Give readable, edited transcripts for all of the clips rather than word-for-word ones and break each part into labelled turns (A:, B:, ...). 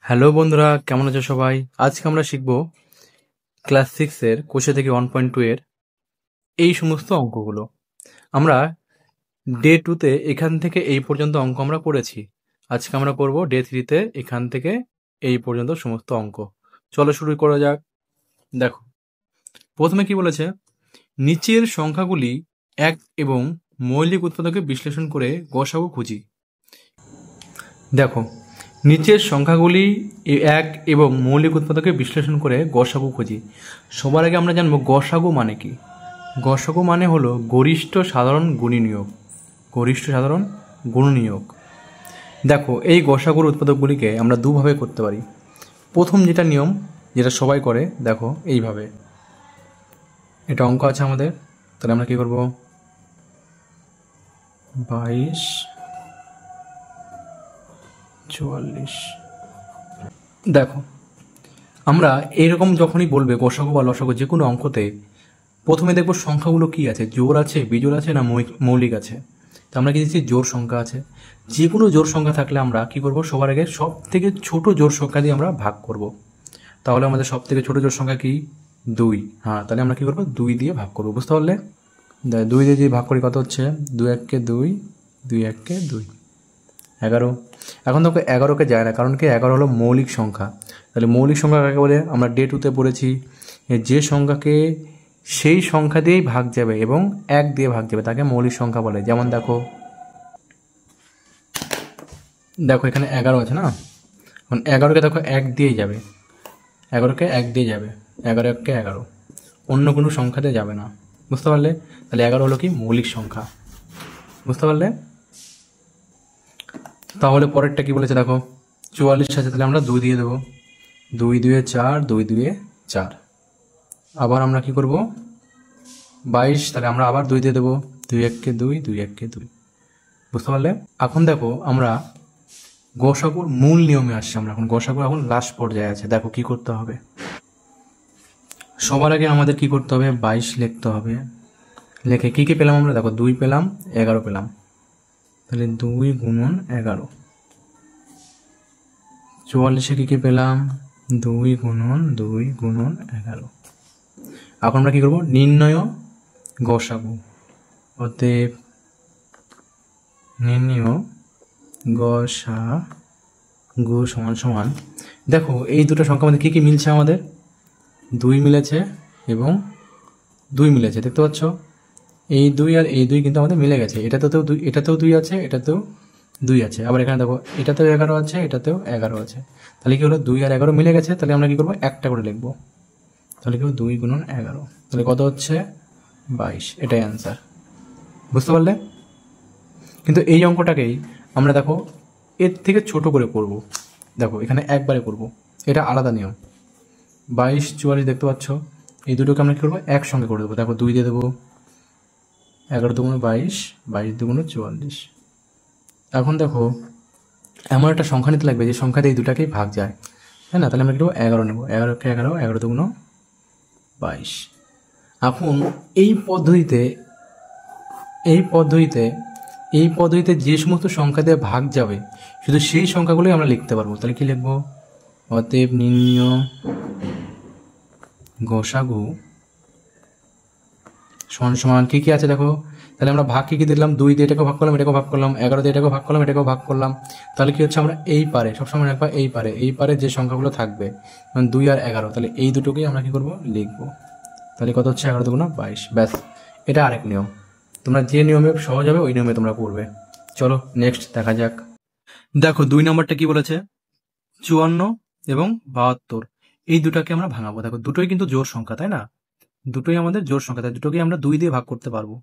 A: Hello বন্ধুরা, কেমন আছো সবাই? আজকে আমরা শিখব ক্লাস 6 এর কোষে থেকে 1.2 এর এই সমস্ত অঙ্কগুলো। আমরা ডে 2-তে এখান থেকে এই পর্যন্ত অঙ্ক আমরা করেছি। আজকে আমরা করব ডে 3-তে এখান থেকে এই পর্যন্ত সমস্ত অঙ্ক। চলো শুরু করা যাক। দেখো, প্রথমে কি বলেছে, নিচের সংখ্যাগুলি এক এবং মৌলিক উৎপাদকে বিশ্লেষণ করে গসাগু খুঁজি। দেখো, নিচের সংখ্যাগুলি এক এবং মৌলিক উৎপাদকে বিশ্লেষণ করে গসাগু খুঁজি। সবার আগে আমরা জানবো গসাগু মানে কি। গসাগু মানে হলো গরিষ্ঠ সাধারণ গুণনীয়ক। গরিষ্ঠ সাধারণ গুণনীয়ক। দেখো, এই গসাগুর উৎপাদকগুলিকে আমরা দুভাবে করতে পারি। প্রথম যেটা নিয়ম, যেটা সবাই করে, দেখো এইভাবে। এটা অঙ্ক আছে আমাদের, তাহলে আমরা কি করব, 22 44। দেখো, আমরা এরকম যখনই বলবে গসাগু বা লসাগু যে কোনো অঙ্কতে, প্রথমে দেখবো সংখ্যাগুলো কি আছে, জোড় আছে, বিজোড় আছে, না মৌলিক আছে। তো আমরা কি দিচ্ছি, জোড় সংখ্যা আছে। যে কোনো জোড় সংখ্যা থাকলে আমরা কি করব, সবার আগে সব থেকে ছোট জোড় সংখ্যা দিয়ে আমরা ভাগ করব। তাহলে আমাদের সব থেকে ছোট জোড় সংখ্যা কি, 2। হ্যাঁ, তাহলে আমরা কি করবো, 2 দিয়ে ভাগ করবো। বুঝতে পারলে? 2 দিয়ে যদি ভাগ করি কত হচ্ছে, 2 1 2, 2 1 2, 11। এখন দেখো 11কে যায় না, কারণ কি, 11 হলো মৌলিক সংখ্যা। তাহলে মৌলিক সংখ্যা কাকে বলে, আমরা ডে 2-তে পড়েছি, যে সংখ্যাকে সেই সংখ্যা দিয়েই ভাগ যাবে এবং 1 দিয়ে ভাগ যাবে তাকে মৌলিক সংখ্যা বলে। যেমন দেখো, এখানে 11 আছে না, এখন 11কে দেখো 1 দিয়েই যাবে, 11কে 1 দিয়ে যাবে, 11 1 11, অন্য কোনো সংখ্যা দিয়ে যাবে না। বুঝতে পারলে? তাহলে 11 হলো কি, মৌলিক সংখ্যা। বুঝতে পারলে? তাহলে পরেরটা কি বলেছে দেখো, 44 আছে, তাহলে আমরা 2 দিয়ে দেবো, 2 2 4, 2 2 4। আবার আমরা কি করব, 22, তাহলে আমরা আবার 2 দিয়ে দেবো, 2 1 2, 2 1 2। বুঝতে পারলে? এখন দেখো, আমরা গসাগুর মূল নিয়মে আসছি। আমরা এখন গসাগুর এখন লাস্ট পর্যায়ে আছে। দেখো কি করতে হবে, সবার আগে আমাদের কি করতে হবে, 22 লিখতে হবে। লিখে কি কি পেলাম আমরা, দেখো 2 পেলাম, 11 পেলাম, তাহলে 2 গুণন 11। 44-এ কি কি পেলাম, 2 গুণন 2 গুণন 11। এখন আমরা কি করব, নির্ণয় গসাগু। অতএব নির্ণয় গসাগু সমান সমান, দেখো এই দুটো সংখ্যার মধ্যে কি কি মিলছে, আমাদের 2 মিলেছে এবং 2 মিলেছে, দেখতে পাচ্ছ? এই 2 আর এই 2 কিন্তু আমাদের মিলে গেছে। এটাতেও 2, এটাতেও 2 আছে, এটাতেও 2 আছে। আবার এখানে দেখো, এটাতেও 11 আছে, এটাতেও 11 আছে। তাহলে কি হলো, 2 আর 11 মিলে গেছে। তাহলে আমরা কি করবো, একটা করে লিখবো। তাহলে কি হলো, 2 গুণন 11, তাহলে কত হচ্ছে, 22। এটাই অ্যান্সার। বুঝতে পারলে? কিন্তু এই অঙ্কটাকেই আমরা দেখো এর থেকে ছোট করে করব। দেখো এখানে একবারে করব, এটা আলাদা নিয়ম। 22 44 দেখতে পাচ্ছ, এই দুটোকে আমরা কি করবো, একসঙ্গে করে দেবো। দেখো 2 দিয়ে দেবো, 11 দুগুণে 22, 22 দুগুণে 44। এখন দেখো, এমন একটা সংখ্যা নিতে লাগবে যে সংখ্যাতে এই দুটাকেই ভাগ যায়, তাই না? তাহলে আমরা কি করবো, 11 নেবো, 11 11, 11 দুগুণ 22। এখন এই পদ্ধতিতে যে সমস্ত সংখ্যা দিয়ে ভাগ যাবে, শুধু সেই সংখ্যাগুলোই আমরা লিখতে পারবো। তাহলে কি লিখবো, অতএব নির্ণয় গসাগু সমান সমান কি কি আছে দেখো। তাহলে আমরা ভাগ কি কি দিলাম, 2 দিয়ে এটাকে ভাগ করলাম, এটাকে ভাগ করলাম, 11 দিয়ে এটাকে ভাগ করলাম, এটাকেও ভাগ করলাম। তাহলে কি হচ্ছে, আমরা এই পারে সবসময় রাখবা, এই পারে যে সংখ্যাগুলো থাকবে, মানে 2 আর 11, তাহলে এই দুটোকেই আমরা কি করবো, লিখবো। তাহলে কত হচ্ছে, 11 দুগুণ 22। ব্যাস, এটা আরেক নিয়ম। তোমরা যে নিয়মে সহজ হবে ওই নিয়মে তোমরা করবে। চলো নেক্সট দেখা যাক। দেখো 2 নম্বরটা কি বলেছে, 54 এবং 72, এই দুটাকে আমরা ভাঙাবো। দেখো দুটোই কিন্তু জোড় সংখ্যা, তাই না? দুটোই আমাদের জোড় সংখ্যা, তাই দুটোকে আমরা 2 দিয়ে ভাগ করতে পারবো।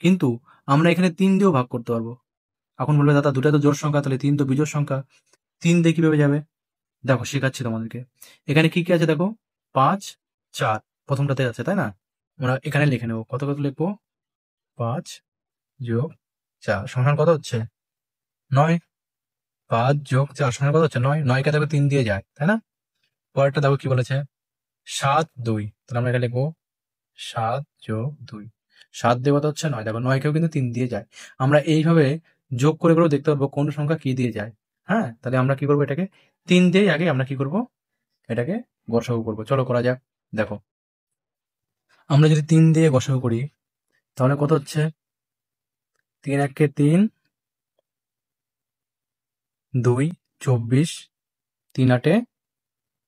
A: কিন্তু আমরা এখানে 3 দিয়েও ভাগ করতে পারবো। এখন বলবে, দাদা দুটা তো জোড় সংখ্যা, তাহলে 3 তো বিজোড় সংখ্যা, 3 দিয়ে কিভাবে যাবে? দেখো শেখাচ্ছি তোমাদেরকে। এখানে কি কি আছে দেখো, 5 4 প্রথমটাতে আছে, তাই না? আমরা এখানে লিখে নেবো, কত কত লিখবো, 5 যোগ 4 সমান কত হচ্ছে, 9। 5 যোগ 4 সমান কত হচ্ছে, 9। 9কে দেখো 3 দিয়ে যায়, তাই না? পরেরটা দেখো কি বলেছে, 7 2, তাহলে আমরা এখানে লিখবো 7 যোগ 2, 7 দিয়ে কত হচ্ছে, 9। দেখো 9কেও কিন্তু 3 দিয়ে যায়। আমরা এইভাবে যোগ করে করেও দেখতে পারবো কোন সংখ্যা কি দিয়ে যায়। হ্যাঁ, তাহলে আমরা কি করবো এটাকে 3 দিয়ে আগে আমরা কি করব এটাকে গসাগু করব। চলো করা যাক। দেখো আমরা যদি 3 দিয়ে গসাগু করি তাহলে কত হচ্ছে? 3 একে 3, 2 24, 3 আটে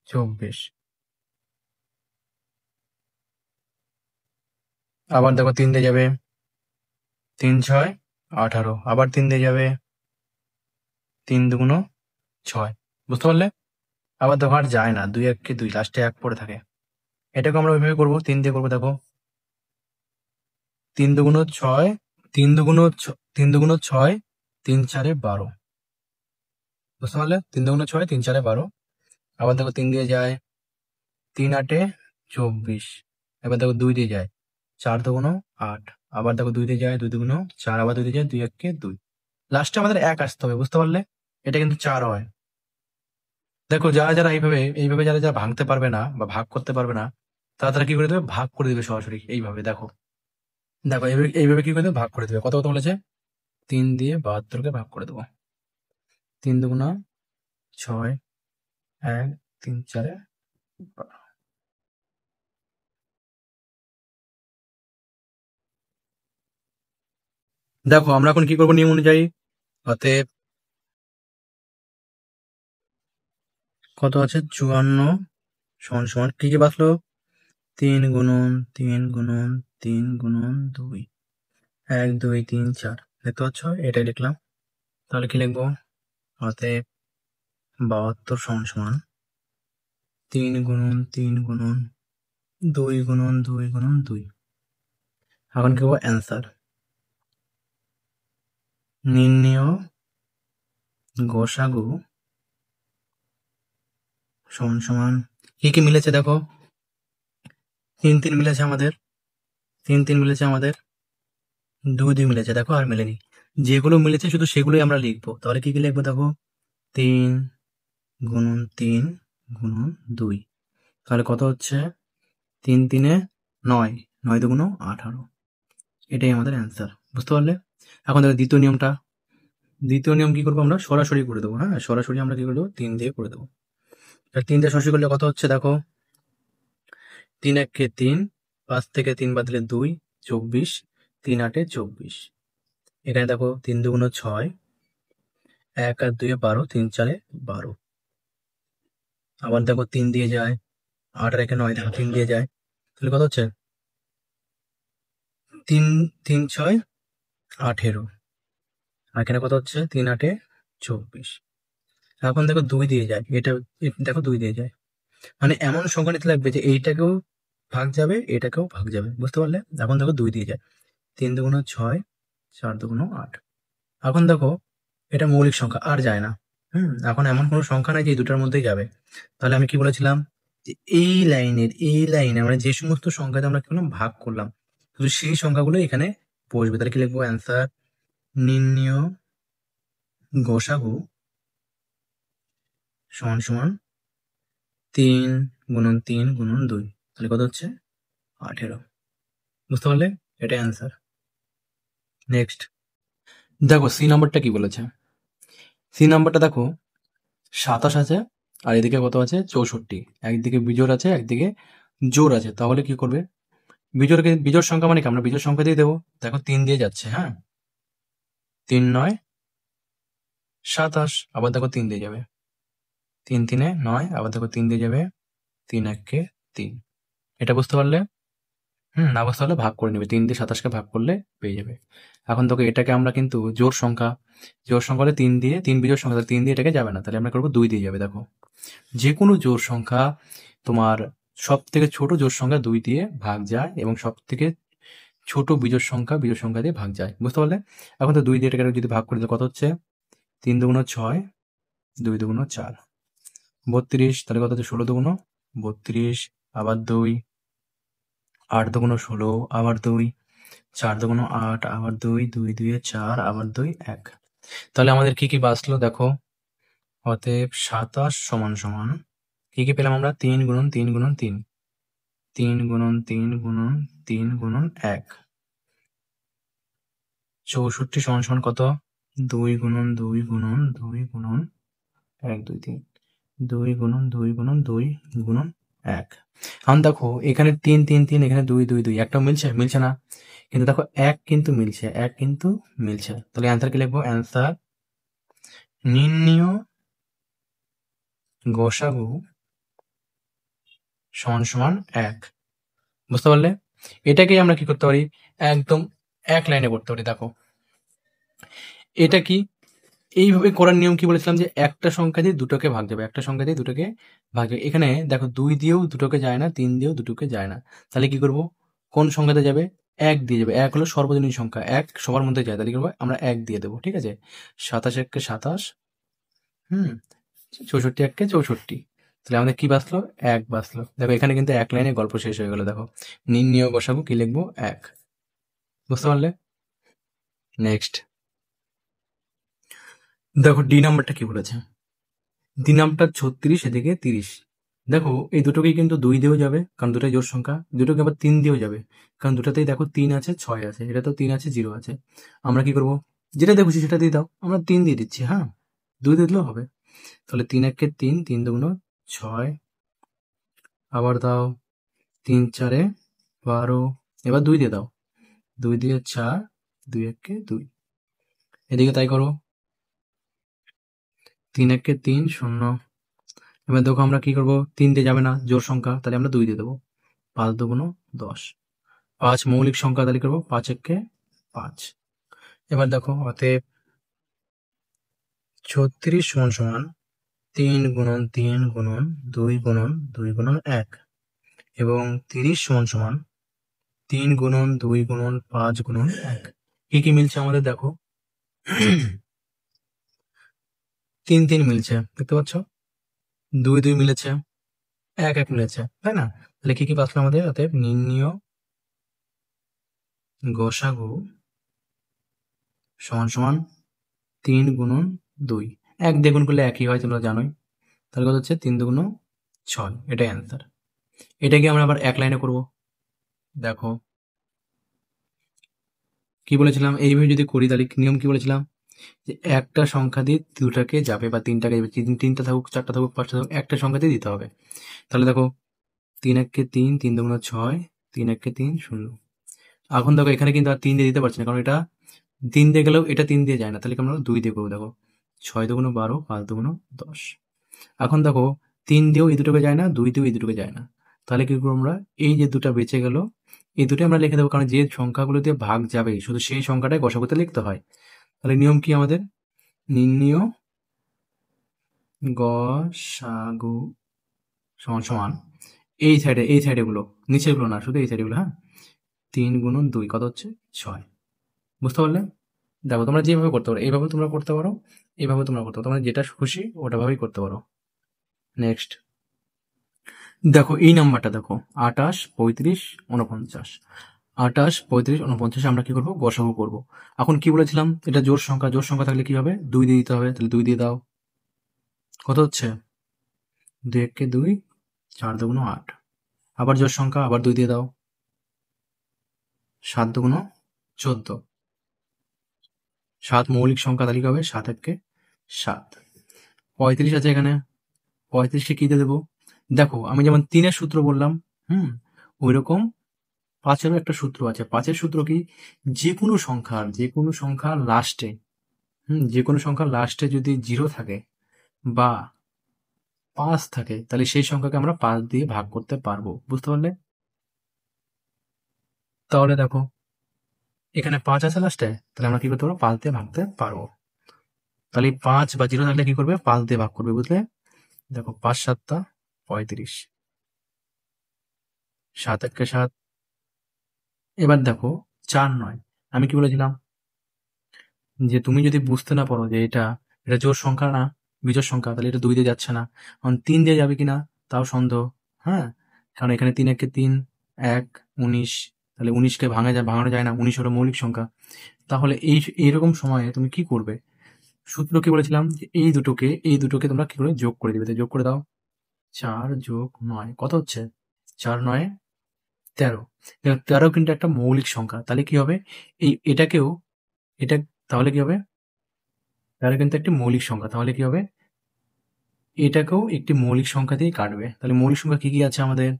A: 24। আবার দেখো 3 দিয়ে যাবে 3 6 18, আবার 3 দিয়ে যাবে 3 দুগুণ 6। বুঝতে পারলে? আবার দেখো আর যায় না, 2 একে 2, লাস্টে 1 পড়ে থাকে। এটাকে আমরা ওইভাবে করবো, 3 দিয়ে করবো। দেখো 3 দুগুণ 6, 3 দুগুণ 3 দুগুণ 6, 3 4 12। বুঝতে পারলে? 3 দুগুণ 6, 3 4 12। আবার দেখো 3 দিয়ে যায় 3 আটে 24। এবার দেখো 2 দিয়ে যায় 4 দুগুণ 8। আবার দেখো 2 দিয়ে যায় 2 দুগুণ 4, আবার 2 দিয়ে যায় 2 একে 2। লাস্টে আমাদের 1 আসতে হবে। বুঝতে পারলে? এটা কিন্তু 4 হয়। দেখো যারা যারা এইভাবে যারা যারা ভাঙতে পারবে না বা ভাগ করতে পারবে না, তারা কি করে দেবে? ভাগ করে দেবে সরাসরি। এইভাবে দেখো, দেখো এইভাবে কি করে দেবে? ভাগ করে দেবে। কত কত বলেছে? 3 দিয়ে 72কে ভাগ করে দেবো। 3 দুগুণা 6, 1 3 4। দেখো আমরা এখন কি করবো নিয়ম অনুযায়ী? অতএব কত আছে? 54 সমান সমান কি কি বাঁচলো? 3 গুণন 3 গুণন 3 গুণন 2, 1 2 3 4। দেখতে পাচ্ছ? এটাই লিখলাম। তাহলে কি লিখবো? অতএব 72 সমান সমান 3 গুণন 3 গুণন 2 গুণন 2 গুণন 2। এখন কি হবো? অ্যান্সার। নির্ণেয় গসাগু সমান সমান কি কি মিলেছে? দেখো 3 3 মিলেছে আমাদের, 3 3 মিলেছে আমাদের, 2 2 মিলেছে। দেখো আর মেলেনি। যেগুলো মিলেছে শুধু সেগুলোই আমরা লিখবো। তাহলে কি কি লিখবো? দেখো 3 গুণন 3 গুণন 2। তাহলে কত হচ্ছে? 3 3 9, 9 দুগুণ 18। এটাই আমাদের অ্যান্সার। বুঝতে পারলে? এখন দেখো দ্বিতীয় নিয়মটা। দ্বিতীয় নিয়ম কি করবো? আমরা সরাসরি করে দেবো। হ্যাঁ, সরাসরি আমরা কি করবো? 3 দিয়ে করে দেবো। 3 দিয়ে সরাসরি করলে কত হচ্ছে? দেখো 3 একে 3, 5 থেকে 3 বাদ দিলে 2 24, 3 আটে 24। এখানে দেখো 3 দুগুণ 6, 1 আর 2 12, 3 4 12। আবার দেখো 3 দিয়ে যায় 8 আর 1 9, দেখো 3 দিয়ে যায়। তাহলে কত হচ্ছে? 3 3 6 18। আর এখানে কত হচ্ছে? 3 8 24। এখন দেখো 2 দিয়ে যায়, দেখো 2 দিয়ে যায়। মানে এমন সংখ্যা নিতে লাগবে যে এইটাকেও ভাগ যাবে, এটাকেও ভাগ যাবে। বুঝতে পারলে? এখন দেখো 2 দিয়ে যায়। 3 দুগুণ 6, 4 দুগুণ 8। এখন দেখো এটা মৌলিক সংখ্যা, আর যায় না। এখন এমন কোনো সংখ্যা নাই যে এই দুটার মধ্যেই যাবে। তাহলে আমি কি বলেছিলাম? যে এই লাইনে আমরা যে সমস্ত সংখ্যাতে আমরা কি করলাম? ভাগ করলাম, শুধু সেই সংখ্যাগুলো এখানে বসবে। তাহলে কি লিখবো? অ্যান্সার নির্ণেয় গসাগু সমান সমান 3 গুণন 3 গুণন 2। তাহলে কত হচ্ছে? 18। বুঝতে পারলে? এটা অ্যান্সার। নেক্সট দেখো সি নাম্বারটা কি বলেছে। সি নাম্বারটা দেখো 27 আছে, আর এদিকে কত আছে? 64। একদিকে বিজোড় আছে, একদিকে জোড় আছে। তাহলে কি করবে? বিজোড় সংখ্যা মানে কি? আমরা বিজোড় সংখ্যা দিয়ে দেবো। দেখো 3 দিয়ে যাচ্ছে। হ্যাঁ, 3 9 27। আবার দেখো 3 দিয়ে যাবে, 3 3 9। আবার দেখো 3 দিয়ে যাবে, 3 1 3। এটা বুঝতে পারলে? না বুঝতে পারলে ভাগ করে নেবে। 3 দিয়ে 27কে ভাগ করলে পেয়ে যাবে। এখন দেখো এটাকে আমরা কিন্তু জোড় সংখ্যা হলে 3 দিয়ে, 3 বিজোড় সংখ্যা, তাহলে 3 দিয়ে এটাকে যাবে না। তাহলে আমরা করবো 2 দিয়ে যাবে। দেখো যে কোনো জোড় সংখ্যা তোমার সব থেকে ছোট জোড় সংখ্যা 2 দিয়ে ভাগ যায়, এবং সব থেকে ছোট বিজোড় সংখ্যা দিয়ে ভাগ যায়। বুঝতে পারলে? এখন তো 2 দিয়ে এটাকে যদি ভাগ করে দিলে কত হচ্ছে? 3 দুগুণ 6, 2 দুগুণ 4, 32। তাহলে কত হচ্ছে? 16 দুগুণ 32, আবার 2, 8 দুগুণ 16, আবার 2, 4 দুগুণ 8, আবার 2, 2 2 4, আবার 2 1। তাহলে আমাদের কি কি বাঁচলো? দেখো অতএব 27 সমান সমান কি কি পেলাম আমরা? 3 গুণন 3 গুণন 3, 3 গুণন 3 গুণন 3 গুণন 1। 64 সমান সমান কত? 2 গুণন 2 গুণন 2 গুণন 1 2 3, 2 গুণন 2 গুণন 2 গুণন 1। এখন দেখো এখানে 3 3 3, এখানে 2 2 2, একটাও মিলছে না, কিন্তু দেখো 1 কিন্তু মিলছে। তাহলে অ্যান্সার কি লিখবো? অ্যান্সার নির্ণীয় গসাগু সমান সমান 1। বুঝতে পারলে? এটাকেই আমরা কি করতে পারি, একদম এক লাইনে করতে পারি। দেখো এটা কি, এইভাবে করার নিয়ম কি বলেছিলাম, যে একটা সংখ্যা দিয়ে দুটোকে ভাগ যাবে, একটা সংখ্যা দিয়ে দুটোকে ভাগ যাবে। এখানে দেখো 2 দিয়েও দুটোকে যায় না, 3 দিয়েও দুটোকে যায় না। তাহলে কি করব, কোন সংখ্যাতে যাবে? 1 দিয়ে যাবে। 1 হলো সর্বজনীন সংখ্যা, 1 সবার মধ্যে যায়। তাহলে কি করবো, আমরা 1 দিয়ে দেবো। ঠিক আছে, 27 1 কে 27, 64 1 কে 64। তাহলে আমাদের কি বাঁচলো? 1 বাঁচলো। দেখো এখানে কিন্তু এক লাইনে গল্প শেষ হয়ে গেল। দেখো নির্ণীয় গসাগু কি লিখবো? 1। বুঝতে পারলে? নেক্সট দেখো ডি নাম্বারটা কি বলেছে। ডি নাম্বারটা 36, এদিকে 30। দেখো এই দুটোকেই কিন্তু 2 দিয়েও যাবে, কারণ দুটোই জোড় সংখ্যা। দুটোকে আবার 3 দিয়েও যাবে, কারণ দুটাতেই দেখো 3 আছে 6 আছে, এটা তো 3 আছে 0 আছে। আমরা কি করব, যেটা খুশি সেটা দিয়ে দাও। আমরা 3 দিয়ে দিচ্ছি, হ্যাঁ 2 দিয়ে দিলেও হবে। তাহলে 3 1 কে 3, 3 2 6, আবার দাও 3 4 12, এবার 2 দিয়ে দাও, 2 দিয়ে 4, 2 1 কে 2। এদিকে তাই করো, 3 1 কে 3 0। এবার দেখো আমরা কি করব, 3 দিয়ে যাবে না, জোড় সংখ্যা, তাহলে আমরা 2 দিয়ে দেবো। 5 2 10। 5 মৌলিক সংখ্যা, তাহলে করবো 5 1 কে 5। এবার দেখো অতএব 36 সমান সমান 3 গুণন 3 গুণন 2 গুণন 2 গুণন 1, এবং 30 সমান সমান 3 গুণন 2 গুণন 5 গুণন 1। কি কি মিলছে আমাদের দেখো, 3 3 মিলছে, দেখতে পাচ্ছ, 2 2 মিলেছে, 1 1 মিলেছে, তাই না? তাহলে কি কি বাঁচলো আমাদের? অতএব নির্ণীয় গসাগু সমান সমান 3 গুণন 2। 1 দিয়ে গুণ করলে একই হয়, তোমরা জানোই। তাহলে কত হচ্ছে? 3 2 6, এটাই অ্যান্সার। এটাকে আমরা আবার এক লাইনে করব। দেখো কি বলেছিলাম, এইভাবে যদি করি তাহলে নিয়ম কি বলেছিলাম, যে একটা সংখ্যা দিয়ে দুটাকে যাবে বা তিনটাকে যাবে, তিনটা থাকুক 4টা থাকুক 5টা থাকুক, একটা সংখ্যা দিয়ে দিতে হবে। তাহলে দেখো 3 1 কে 3, 3 2 6, 3 1 কে 3 0। এখন দেখো এখানে কিন্তু আর 3 দিয়ে দিতে পারছি না, কারণ এটা 3 দিয়ে গেলেও এটা 3 দিয়ে যায় না। তাহলে কি আমরা 2 দিয়ে করবো। দেখো 6 2 12, 5 2 10। এখন দেখো 3 দিয়েও এই দুটোকে যায় না, 2 দিয়েও এই দুটোকে যায় না। তাহলে কি করবো আমরা, এই যে দুটা বেঁচে গেল, এই দুটো আমরা লিখে দেবো, কারণ যে সংখ্যাগুলো দিয়ে ভাগ যাবে শুধু সেই সংখ্যাটাই গসাগুতে লিখতে হয়। তাহলে নিয়ম কি আমাদের, নির্ণীয় গসাগু সমান সমান এই সাইডে গুলো, নিচের গুলো না, শুধু এই সাইডে গুলো, হ্যাঁ 3 গুণন 2 কত হচ্ছে? 6। বুঝতে পারলে? দেখো তোমরা যেভাবে করতে পারো, এইভাবে তোমরা করতে পারো, এইভাবে তোমরা করতে পারো, তোমরা যেটা খুশি ওটা ভাবেই করতে পারো। নেক্সট দেখো এই নাম্বারটা দেখো, 28 35 49। 28 35 49 আমরা কি করবো, গসাগু করবো। এখন কি বলেছিলাম, এটা জোড় সংখ্যা, জোড় সংখ্যা থাকলে কি হবে, 2 দিয়ে দিতে হবে। তাহলে 2 দিয়ে দাও, কত হচ্ছে? 2 1 কে 2, 4 2 8। আবার জোড় সংখ্যা, আবার 2 দিয়ে দাও, 7 2 14। 7 মৌলিক সংখ্যা, তাহলে কি হবে, 7 1 কে 7। 35 আছে এখানে, 35 কে কি দিয়ে দেবো? দেখো আমি যেমন 3-এর সূত্র বললাম, ওই রকম 5-এরও একটা সূত্র আছে। 5-এর সূত্র কি, যে কোনো সংখ্যার লাস্টে, যে কোনো সংখ্যার লাস্টে যদি 0 থাকে বা 5 থাকে, তাহলে সেই সংখ্যাকে আমরা 5 দিয়ে ভাগ করতে পারবো। বুঝতে পারলে? তাহলে দেখো এখানে 5 আছে লাস্টে, তাহলে আমরা কি করতে পারবো, 5 দিয়ে ভাগতে পারবো। তাহলে 5 বা 0 থাকলে কি করবে, 5 দিয়ে ভাগ করবে। বুঝলে? দেখো 5 7 35, 7 1 কে 7। এবার দেখো 4 9। আমি কি বলেছিলাম, যে তুমি যদি বুঝতে না পারো যে এটা জোড় সংখ্যা না বিজোড় সংখ্যা, তাহলে এটা 2 দিয়ে যাচ্ছে না। এখন 3 দিয়ে যাবে কিনা তাও সন্দেহ, হ্যাঁ, কারণ এখানে 3 1 কে 3, 1 19। তাহলে 19 কে ভাঙানো যায় না, 19 হলো মৌলিক সংখ্যা। তাহলে এইরকম সময়ে তুমি কি করবে, সূত্র কি বলেছিলাম, যে এই দুটোকে তোমরা কি করে যোগ করে দিবে। তো যোগ করে দাও, 4 যোগ 9 কত হচ্ছে, 4 9 13। 13 কিন্তু একটা মৌলিক সংখ্যা, তাহলে কি হবে, এটাকেও এটা, তাহলে কি হবে, 13 কিন্তু একটি মৌলিক সংখ্যা, তাহলে কি হবে, এটাকেও একটি মৌলিক সংখ্যা দিয়ে কাটবে। তাহলে মৌলিক সংখ্যা কি কি আছে আমাদের?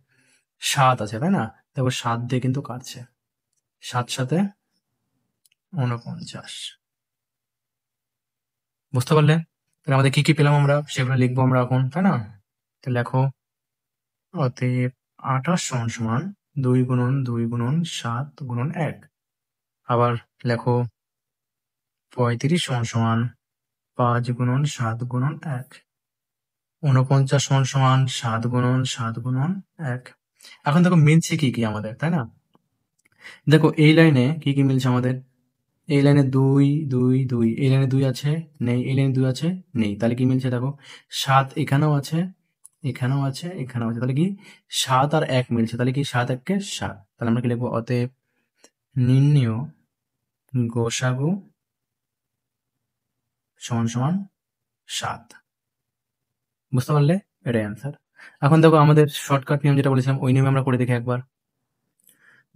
A: 7 আছে, তাই না? তারপর 7 দিয়ে কিন্তু কাটছে, 7 সাথে 49। বুঝতে পারলে? তাহলে আমাদের কি কি পেলাম আমরা, সেগুলো লিখবো আমরা এখন, তাই না? তো লেখো, অতএব 28 সমান সমান 2 গুণন 2 গুণন 7 গুণন 1। আবার লেখো 35 সমান সমান 5 গুণন 7 গুণন 1। 49 সমান সমান 7 গুণন 7 গুণন 1। এখন দেখো মিলছে কি কি আমাদের, তাই না? দেখো এই লাইনে কি কি মিলছে আমাদের? এই লাইনে 2 2 2, এই লাইনে 2 আছে নেই, এই লাইনে 2 আছে নেই, তাহলে কি মিলছে দেখো? 7 এখানেও আছে, এখানেও আছে, এখানেও আছে, তাহলে কি 7 আর 1 মিলছে, তাহলে কি 7 1 7। তাহলে আমরা কি লিখবো? অতএব নির্ণেয় গসাগু সমান সমান 7। বুঝতে পারলে? এটাই অ্যান্সার। এখন দেখো আমাদের শর্টকাট নিয়ম যেটা বলেছিলাম, ওই নিয়মে আমরা করে দেখি একবার।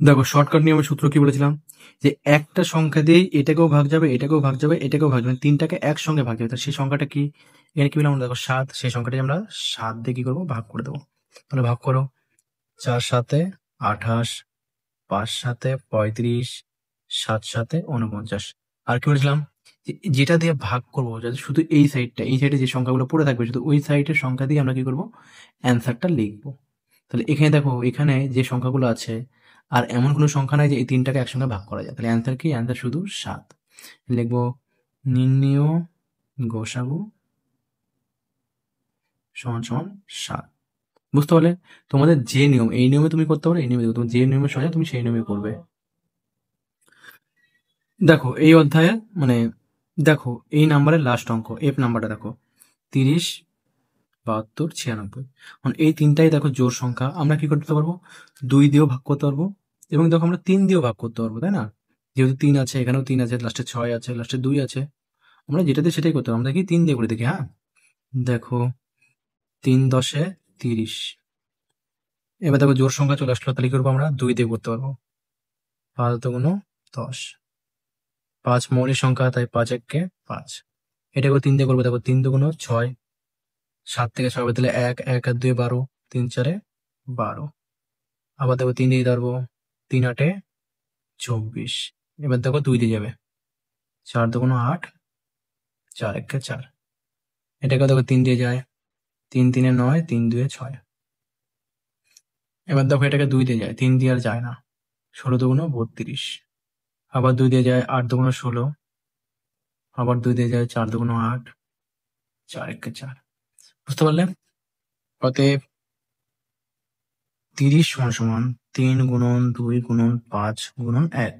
A: দেখো শর্টকাট নিয়মের সূত্র কি বলেছিলাম, যে একটা সংখ্যা দিয়েই এটাকেও ভাগ যাবে, এটাকেও ভাগ যাবে, এটাকেও ভাগ যাবে, তিনটাকে একসঙ্গে ভাগ যাবে। তো সেই সংখ্যাটা কি? এখানে কি বললাম আমরা? দেখো 7, সেই সংখ্যাটাকে আমরা 7 দিয়ে কি করবো? ভাগ করে দেবো। তাহলে ভাগ করো, 4 7 28, 5 7 35, 7 7 49। আর কি বলেছিলাম, যেটা দিয়ে ভাগ করবো, যাতে শুধু এই সাইডে যে সংখ্যাগুলো পড়ে থাকবে, শুধু ওই সাইডের সংখ্যা দিয়ে আমরা কি করবো? অ্যান্সারটা লিখবো। তাহলে এখানে দেখো, এখানে যে সংখ্যাগুলো আছে আর এমন কোনো সংখ্যা নাই যে এই তিনটাকে একসঙ্গে ভাগ করা যায়। তাহলে অ্যান্সার কি? অ্যান্সার শুধু 7। লিখবো নির্ণেয় গসাগু সমান সমান 7। বুঝতে পারলে? তোমাদের যে নিয়ম, এই নিয়মে তুমি করতে পারো, এই নিয়মে তুমি যে নিয়মে সোজা তুমি সেই নিয়মে করবে। দেখো এই অধ্যায়ে মানে দেখো এই নাম্বারের লাস্ট অঙ্ক, এফ নাম্বারটা দেখো 30 72 96। এখন এই তিনটাই দেখো জোড় সংখ্যা, আমরা কি করতে পারবো? 2 দিয়েও ভাগ করতে পারবো, এবং দেখো আমরা 3 দিয়েও ভাগ করতে পারবো, তাই না? যেহেতু 3 আছে, এখানেও 3 আছে, লাস্টে 6 আছে, লাস্টে 2 আছে, আমরা যেটাতে সেটাই করতে পারবো। আমরা কি 3 দিয়ে করে দেখি। হ্যাঁ দেখো 3 10 30। এবার দেখো জোড় সংখ্যা চলে আসলো, তাহলে কি করবো? আমরা 2 দিয়ে করতে পারবো। 5 2 10। 5 মৌলিক সংখ্যা, তাই 5 1 5। এটাকে 3 দিয়ে করবো, দেখো 3 2 6। 7 থেকে 6 তাহলে 1 1 আর 2 12, 3 4 12। আবার দেখো 3 দিয়ে ধরবো, 3 8 24। এবার দেখো 2 দিয়ে যাবে, 4 2 8, 4 1 4। এটাকে দেখো 3 দিয়ে যায়, 3 3 9, 3 2 6। এবার দেখো এটাকে 2 দিয়ে যায়, 3 দিয়ে আর যায় না, 16 2 32। আবার 2 দিয়ে যায়, 8 2 16। আবার 2 দিয়ে যায়, 4 2 8, 4 1 4। বুঝতে পারলে? অতএব 30 সমান সমান 3 গুণন 2 গুণন 5 গুণন 1।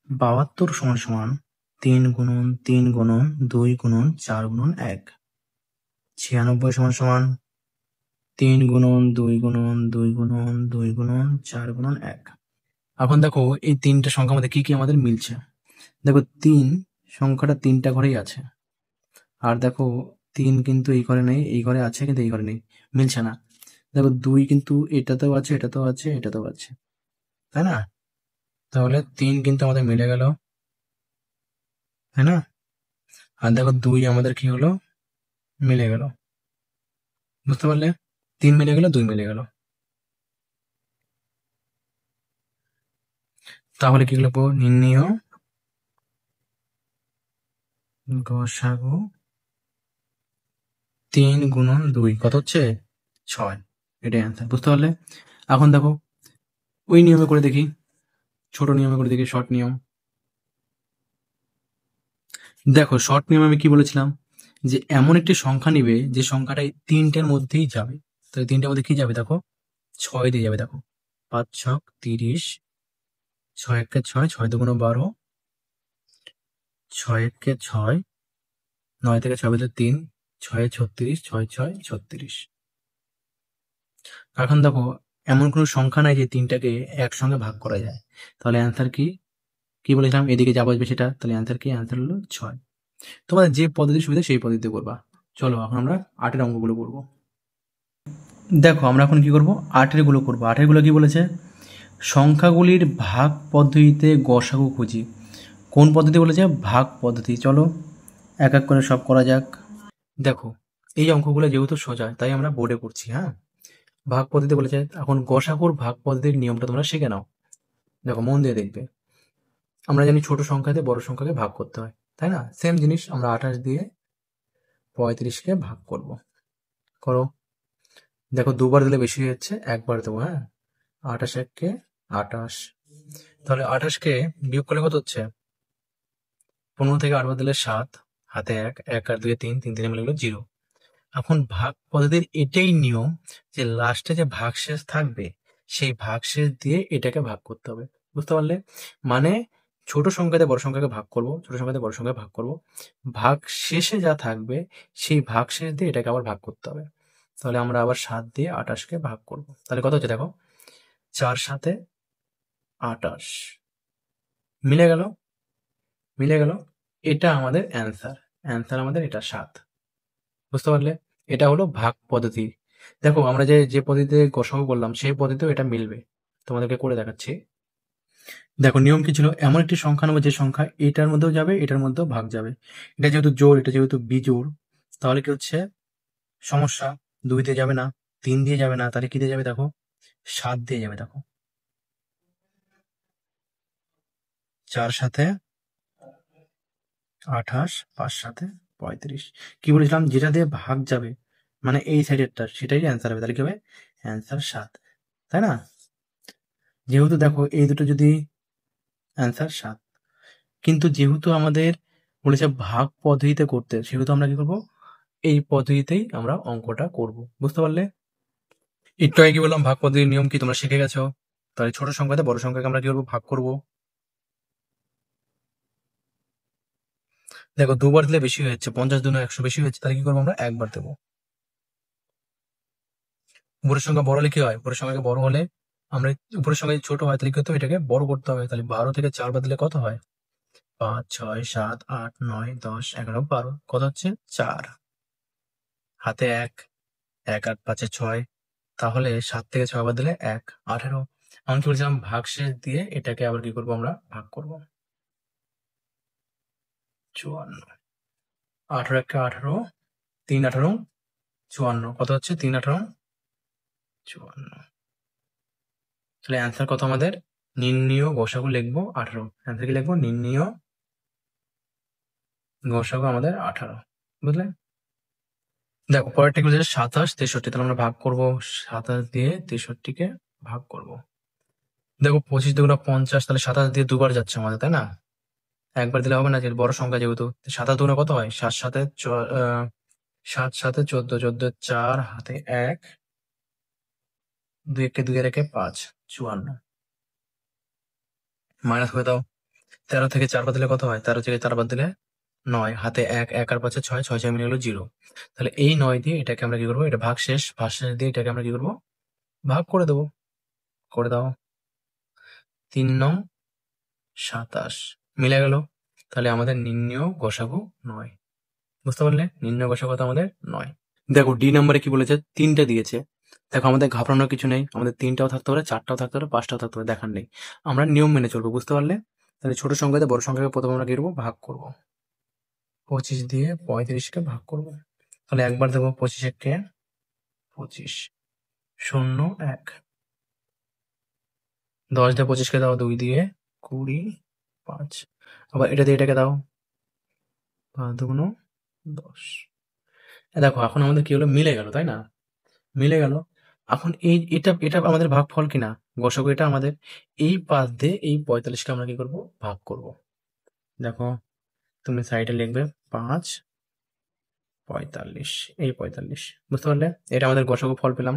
A: 72 সমান সমান 3 গুণন 3 গুণন 2 গুণন 4 গুণন 1। 96 সমান সমান 3 গুণন 2 গুণন 2 গুণন 2 গুণন 4 গুণন 1। এখন দেখো এই তিনটা সংখ্যার মধ্যে কি কি আমাদের মিলছে। দেখো 3 সংখ্যাটা 3টা ঘরেই আছে, আর দেখো 3 কিন্তু এই ঘরে নেই, এই ঘরে আছে কিন্তু এই ঘরে নেই, মিলছে না। দেখো 2 কিন্তু এটাতেও আছে, এটাতেও আছে, এটাতেও আছে, তাই না? তাহলে 3 কিন্তু আমাদের মিলে গেল, তাই না? আর দেখো 2 আমাদের কি হলো? মিলে গেল। বুঝতে পারলে? 3 মিলে গেল, 2 মিলে গেল। তাহলে কি লিখবো? নির্ণেয় গসাগু 3 গুণন 2 কত হচ্ছে? 6। এটাই অ্যান্সার। বুঝতে পারলে? এখন দেখো ওই নিয়মে করে দেখি, ছোট নিয়মে করে দেখি, শর্ট নিয়ম। দেখো শর্ট নিয়মে আমি কি বলেছিলাম, যে এমন একটি সংখ্যা নিবে যে সংখ্যাটা এই তিনটের মধ্যেই যাবে। তাহলে তিনটের মধ্যে কি যাবে? দেখো 6 দিয়ে যাবে। দেখো 5 6 30, 6 1 6, 6 2 12, 6 1 6, 9 থেকে 6 ভিতরে 3, 6 36, 6 6 36। এখন দেখো এমন কোনো সংখ্যা নাই যে তিনটাকে একসঙ্গে ভাগ করা যায়। তাহলে অ্যান্সার কি? কি বলেছিলাম? এদিকে যা বসবে সেটা। তাহলে অ্যান্সার কি? অ্যান্সার হলো 6। তোমাদের যে পদ্ধতি সুবিধা সেই পদ্ধতিতে করবা। চলো এখন আমরা 8-এর অঙ্কগুলো করবো। দেখো আমরা এখন কি করব? 8-এর গুলো করবো। 8-এর গুলো কি বলেছে? সংখ্যাগুলির ভাগ পদ্ধতিতে গসাগু খুঁজি। কোন পদ্ধতি বলেছে? ভাগ পদ্ধতি। চলো এক এক করে সব করা যাক। দেখো এই অঙ্কগুলো যেহেতু সোজা তাই আমরা বোর্ডে করছি। হ্যাঁ, ভাগ পদ্ধতি বলেছে, এখন গসাগুর ভাগ পদ্ধতির নিয়মটা তোমরা শিখে নাও। দেখো মন দিয়ে দেখবে। আমরা জানি ছোট সংখ্যা দিয়ে বড় সংখ্যাকে ভাগ করতে হয়, তাই না? সেম জিনিস আমরা 28 দিয়ে 35কে ভাগ করব। করো। দেখো দুবার দিলে বেশি হয়ে যাচ্ছে, একবার দেবো। হ্যাঁ, 28 এককে 28, তাহলে 28কে বিয়োগ করলে কত হচ্ছে? 15 থেকে 8 বাদ দিলে 7, হাতে 1, 1 আর 2 3, 3 3 মিলে গেলো 0। এখন ভাগ পদ্ধতির এটাই নিয়ম যে লাস্টে যে ভাগশেষ থাকবে সেই ভাগশেষ দিয়ে এটাকে ভাগ করতে হবে। বুঝতে পারলে? মানে ছোট সংখ্যাতে বড় সংখ্যাকে ভাগ করব, ছোট সংখ্যাতে বড় সংখ্যাকে ভাগ করব, ভাগ শেষে যা থাকবে সেই ভাগশেষ দিয়ে এটাকে আবার ভাগ করতে হবে। তাহলে আমরা আবার 7 দিয়ে 28কে ভাগ করব। তাহলে কত হচ্ছে দেখো, 4 7 28, মিলে গেল, মিলে গেল। এটা আমাদের অ্যান্সার, অ্যান্সার আমাদের এটা 7। বুঝতে পারলে? এটা হলো ভাগ পদ্ধতি। দেখো আমরা যে যে পদ্ধতিতে গসাগু করলাম সেই পদ্ধতিতেও এটা মিলবে। তোমাদেরকে করে দেখাচ্ছি। দেখো নিয়ম কি ছিল, এমন একটি সংখ্যা নেবো যে সংখ্যা এটার মধ্যেও যাবে এটার মধ্যেও ভাগ যাবে। এটা যেহেতু জোড়, এটা যেহেতু বিজোড়, তাহলে কি হচ্ছে সমস্যা, 2 দিয়ে যাবে না, 3 দিয়ে যাবে না, তাহলে কি দিয়ে যাবে দেখো, 7 দিয়ে যাবে। দেখো 4 সাথে 28, 5 সাথে 35। কি বলেছিলাম, যেটা দিয়ে ভাগ যাবে মানে এই সাইডেরটা সেটাই অ্যান্সার হবে। তাহলে কি হবে, অ্যান্সার 7, তাই না? যেহেতু দেখো এই দুটো যদি অ্যান্সার 7, কিন্তু যেহেতু আমাদের বলেছে ভাগ পদ্ধতিতে করতে, সেহেতু আমরা কি করব, এই পদ্ধতিতেই আমরা অঙ্কটা করব। বুঝতে পারলে? একটু আগে কি বললাম, ভাগ পদ্ধতির নিয়ম কি তোমরা শিখে গেছো। তাহলে ছোট সংখ্যাতে বড় সংখ্যাকে আমরা কি করবো, ভাগ করব। দেখো দুবার দিলে বেশি হয়ে যাচ্ছে, 50 দুগুণে 100 বেশি হচ্ছে, তাহলে কি করবো, আমরা একবার দেবো। উপরের সংখ্যা বড় হলে কি হয়, উপরের সংখ্যাকে বড় হলে আমরা, উপরের সংখ্যা যদি ছোট হয় তাহলে কি করতে হবে, এটাকে বড় করতে হবে। তাহলে 12 থেকে 4 বাদ দিলে কত হয়, 5 6 7 8 9 10 11 12, কত হচ্ছে 4, হাতে 1, 1 আর 5 6, তাহলে 7 থেকে 6 বাদ দিলে 1, 18। আমি কি বলছিলাম, ভাগশেষ দিয়ে এটাকে আবার কি করবো, আমরা ভাগ করব। 54, 18 1 18, 3 18 54, কত হচ্ছে 3 18 54। তাহলে অ্যান্সার কত আমাদের, নির্ণীয় গসাগু লিখবো 18। অ্যান্সার কি লিখবো, নির্ণীয় গসাগু আমাদের 18। বুঝলে? দেখো পরেরটা কি বলছে, 27 63, তাহলে আমরা ভাগ করব, 27 দিয়ে 63কে ভাগ করব। দেখো 25 দুগুণা 50, তাহলে 27 দিয়ে দুবার যাচ্ছে আমাদের, তাই না? একবার দিলে হবে না, যে বড় সংখ্যা যেহেতু। 27 দুগুণা কত হয়, 7 7 14, 14 4, হাতে 1, 2 একে 2 এর একে 5, 54। মাইনাস করে দাও, 13 থেকে 4 বাদ দিলে কত হয়, 13 থেকে 4 বাদ দিলে 9, হাতে 1, 1 আর 5 6, 6 6 মিলে গেলো 0। তাহলে এই 9 দিয়ে এটাকে আমরা কি করবো, এটা ভাগ শেষ, ভাগ শেষ দিয়ে এটাকে আমরা কি করবো, ভাগ করে দেবো। করে দাও, 3 9 27, মিলে গেল। তাহলে আমাদের নির্ণেয় গসাগু 9। বুঝতে পারলে? নির্ণেয় গসাগু তো আমাদের 9। দেখো ডি নাম্বারে কি বলেছে, 3টে দিয়েছে। দেখো আমাদের ঘাবড়ানোর কিছু নেই, আমাদের 3টাও থাকতে পারে, 4টাও থাকতে পারে, 5টাও থাকতে পারে, দেখার নেই। আমরা নিয়ম মেনে চলবো। বুঝতে পারলে? তাহলে ছোট সংখ্যাতে বড় সংখ্যাকে প্রথমে আমরা কি করবো, ভাগ করবো। 25 দিয়ে 35কে ভাগ করবো। তাহলে একবার দেবো, 25 একে 25, 0 1, 10 দিয়ে 25কে দাও, 2 দিয়ে 20, 5, আবার এটা দিয়ে এটাকে দাও, 5 দুগুণ 10। দেখো এখন আমাদের কি হলো, মিলে গেল, তাই না? মিলে গেল। এখন এই এটা এটা আমাদের ভাগফল কিনা, গসাগু এটা আমাদের। এই 5 দিয়ে এই 45কে আমরা কি করব, ভাগ করব। দেখো তুমি সাইডে লিখবে 5 45, এই 45। বুঝতে পারলে? এটা আমাদের গসাগু ফল পেলাম।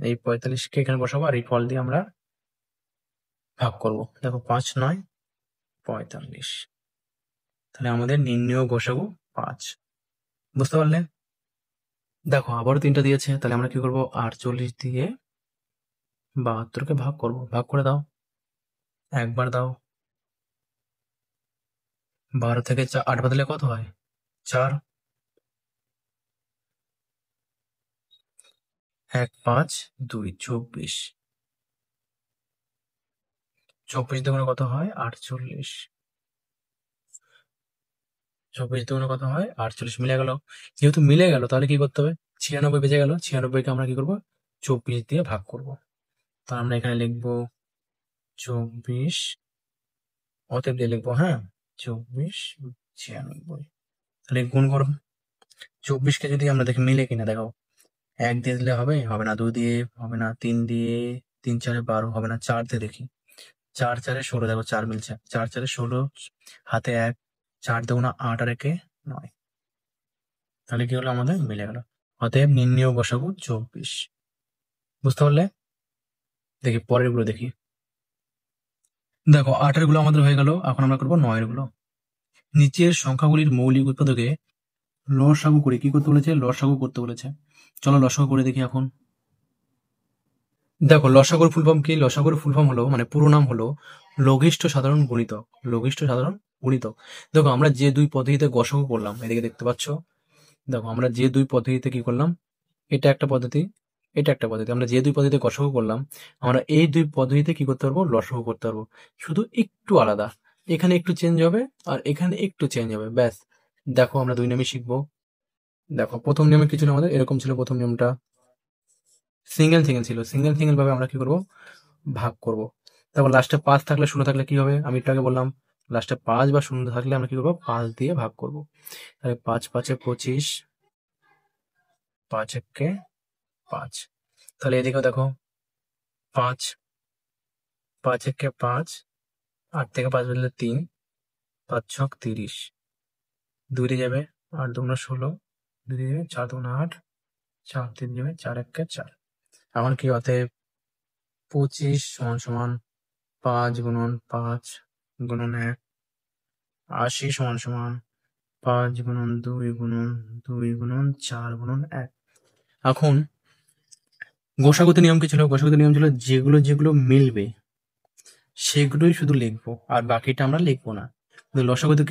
A: এই 45কে এখানে বসাবো আর এই ফল দিয়ে আমরা ভাগ করব। দেখো 5 9 45, তাহলে আমাদের নির্ণেয় গসাগু 5। বুঝতে পারলে? দেখো আবারও 3টা দিয়েছে, তাহলে আমরা কি করব, 48 দিয়ে 72কে ভাগ করব। ভাগ করে দাও, একবার দাও। 12 থেকে 8 বাদ দিলে কত হয়, 4, 1 5 2 24, 24 দুগুণে কত হয়, 48, 24 কত হয় 48, মিলে গেল। যেহেতু মিলে গেল তাহলে কি করতে হবে, 96 বেঁচে গেল, 96কে আমরা কি করব 24 দিয়ে ভাগ করব। তো আমরা এখানে লিখবো 24, অতএব দিয়ে লিখবো, হ্যাঁ 24 96। তাহলে গুণ করো, 24কে যদি আমরা দেখি মিলে কিনা দেখো, 1 দিয়ে দিলে হবে, হবে না, 2 দিয়ে হবে না, 3 দিয়ে, 3 4 12 হবে না, 4 দিয়ে দেখি, 4 4 16, দেখো 4 মিলছে, 4 4 16, হাতে 1, 4 2 8 আর 1 9। তাহলে কি হলো, আমাদের মিলে গেল। অতএব নির্ণেয় গসাগু 24। বুঝতে পারলে? দেখি পরের গুলো দেখি। দেখো 8 গুলো আমাদের হয়ে গেল, এখন আমরা করবো 9 গুলো। নিচের সংখ্যাগুলির মৌলিক উৎপাদকে লসাগু করে কি করতে বলেছে, লসাগু করতে বলেছে। চলো লসাগু করে দেখি এখন। দেখো লসাগুর ফুল ফর্ম কি, লসাগুর ফুল ফর্ম হলো মানে পুরো নাম হলো লঘিষ্ঠ সাধারণ গুণিতক, লঘিষ্ঠ সাধারণ গুণিতক। দেখো আমরা যে দুই পদ্ধতিতে গসাগু করলাম, এদিকে দেখতে পাচ্ছ, দেখো আমরা যে দুই পদ্ধতিতে কি করলাম, এটা একটা পদ্ধতি, এটা একটা পদ্ধতি, আমরা যে দুই পদ্ধতিতে গসাগু করলাম, আমরা এই দুই পদ্ধতিতে কি করতে পারবো, লসাগু করতে পারবো, শুধু একটু আলাদা, এখানে একটু চেঞ্জ হবে আর এখানে একটু চেঞ্জ হবে, ব্যাস। দেখো আমরা দুই নিয়মে শিখবো। দেখো প্রথম নিয়মে কি ছিল আমাদের, এরকম ছিল প্রথম নিয়মটা, সিঙ্গেল সিঙ্গেল ছিল, সিঙ্গেল সিঙ্গেল ভাবে আমরা কি করব, ভাগ করব। তারপর লাস্টে 5 থাকলে 0 থাকলে কি হবে, আমি একটু আগে বললাম, লাস্টে 5 বা 0 থাকলে আমরা কি করবো, 5 দিয়ে ভাগ করব। তাহলে 5 5 25, 5 1 5। তাহলে এদিকেও দেখো 5 5 1 5, 8 থেকে 5 বদলে 3, 5 6 30, 2 দিয়ে যাবে, 8 2 16, 2 দিয়ে যাবে 4 2 8, 4 3 যাবে 4 1 4। এখন কি, অতএব 25 সমান সমান 5 গুণন 5 গুণন 1, 80 সমান সমান 5 গুণন 2 গুণন 2 গুণন 4 গুণন 1। এখন গোসাগুতে নিয়ম কি ছিল, গোসাগুতে নিয়ম ছিল যেগুলো যেগুলো মিলবে সেগুলোই শুধু লিখবো আর বাকিটা আমরা লিখবো না। কিন্তু লসাগুতে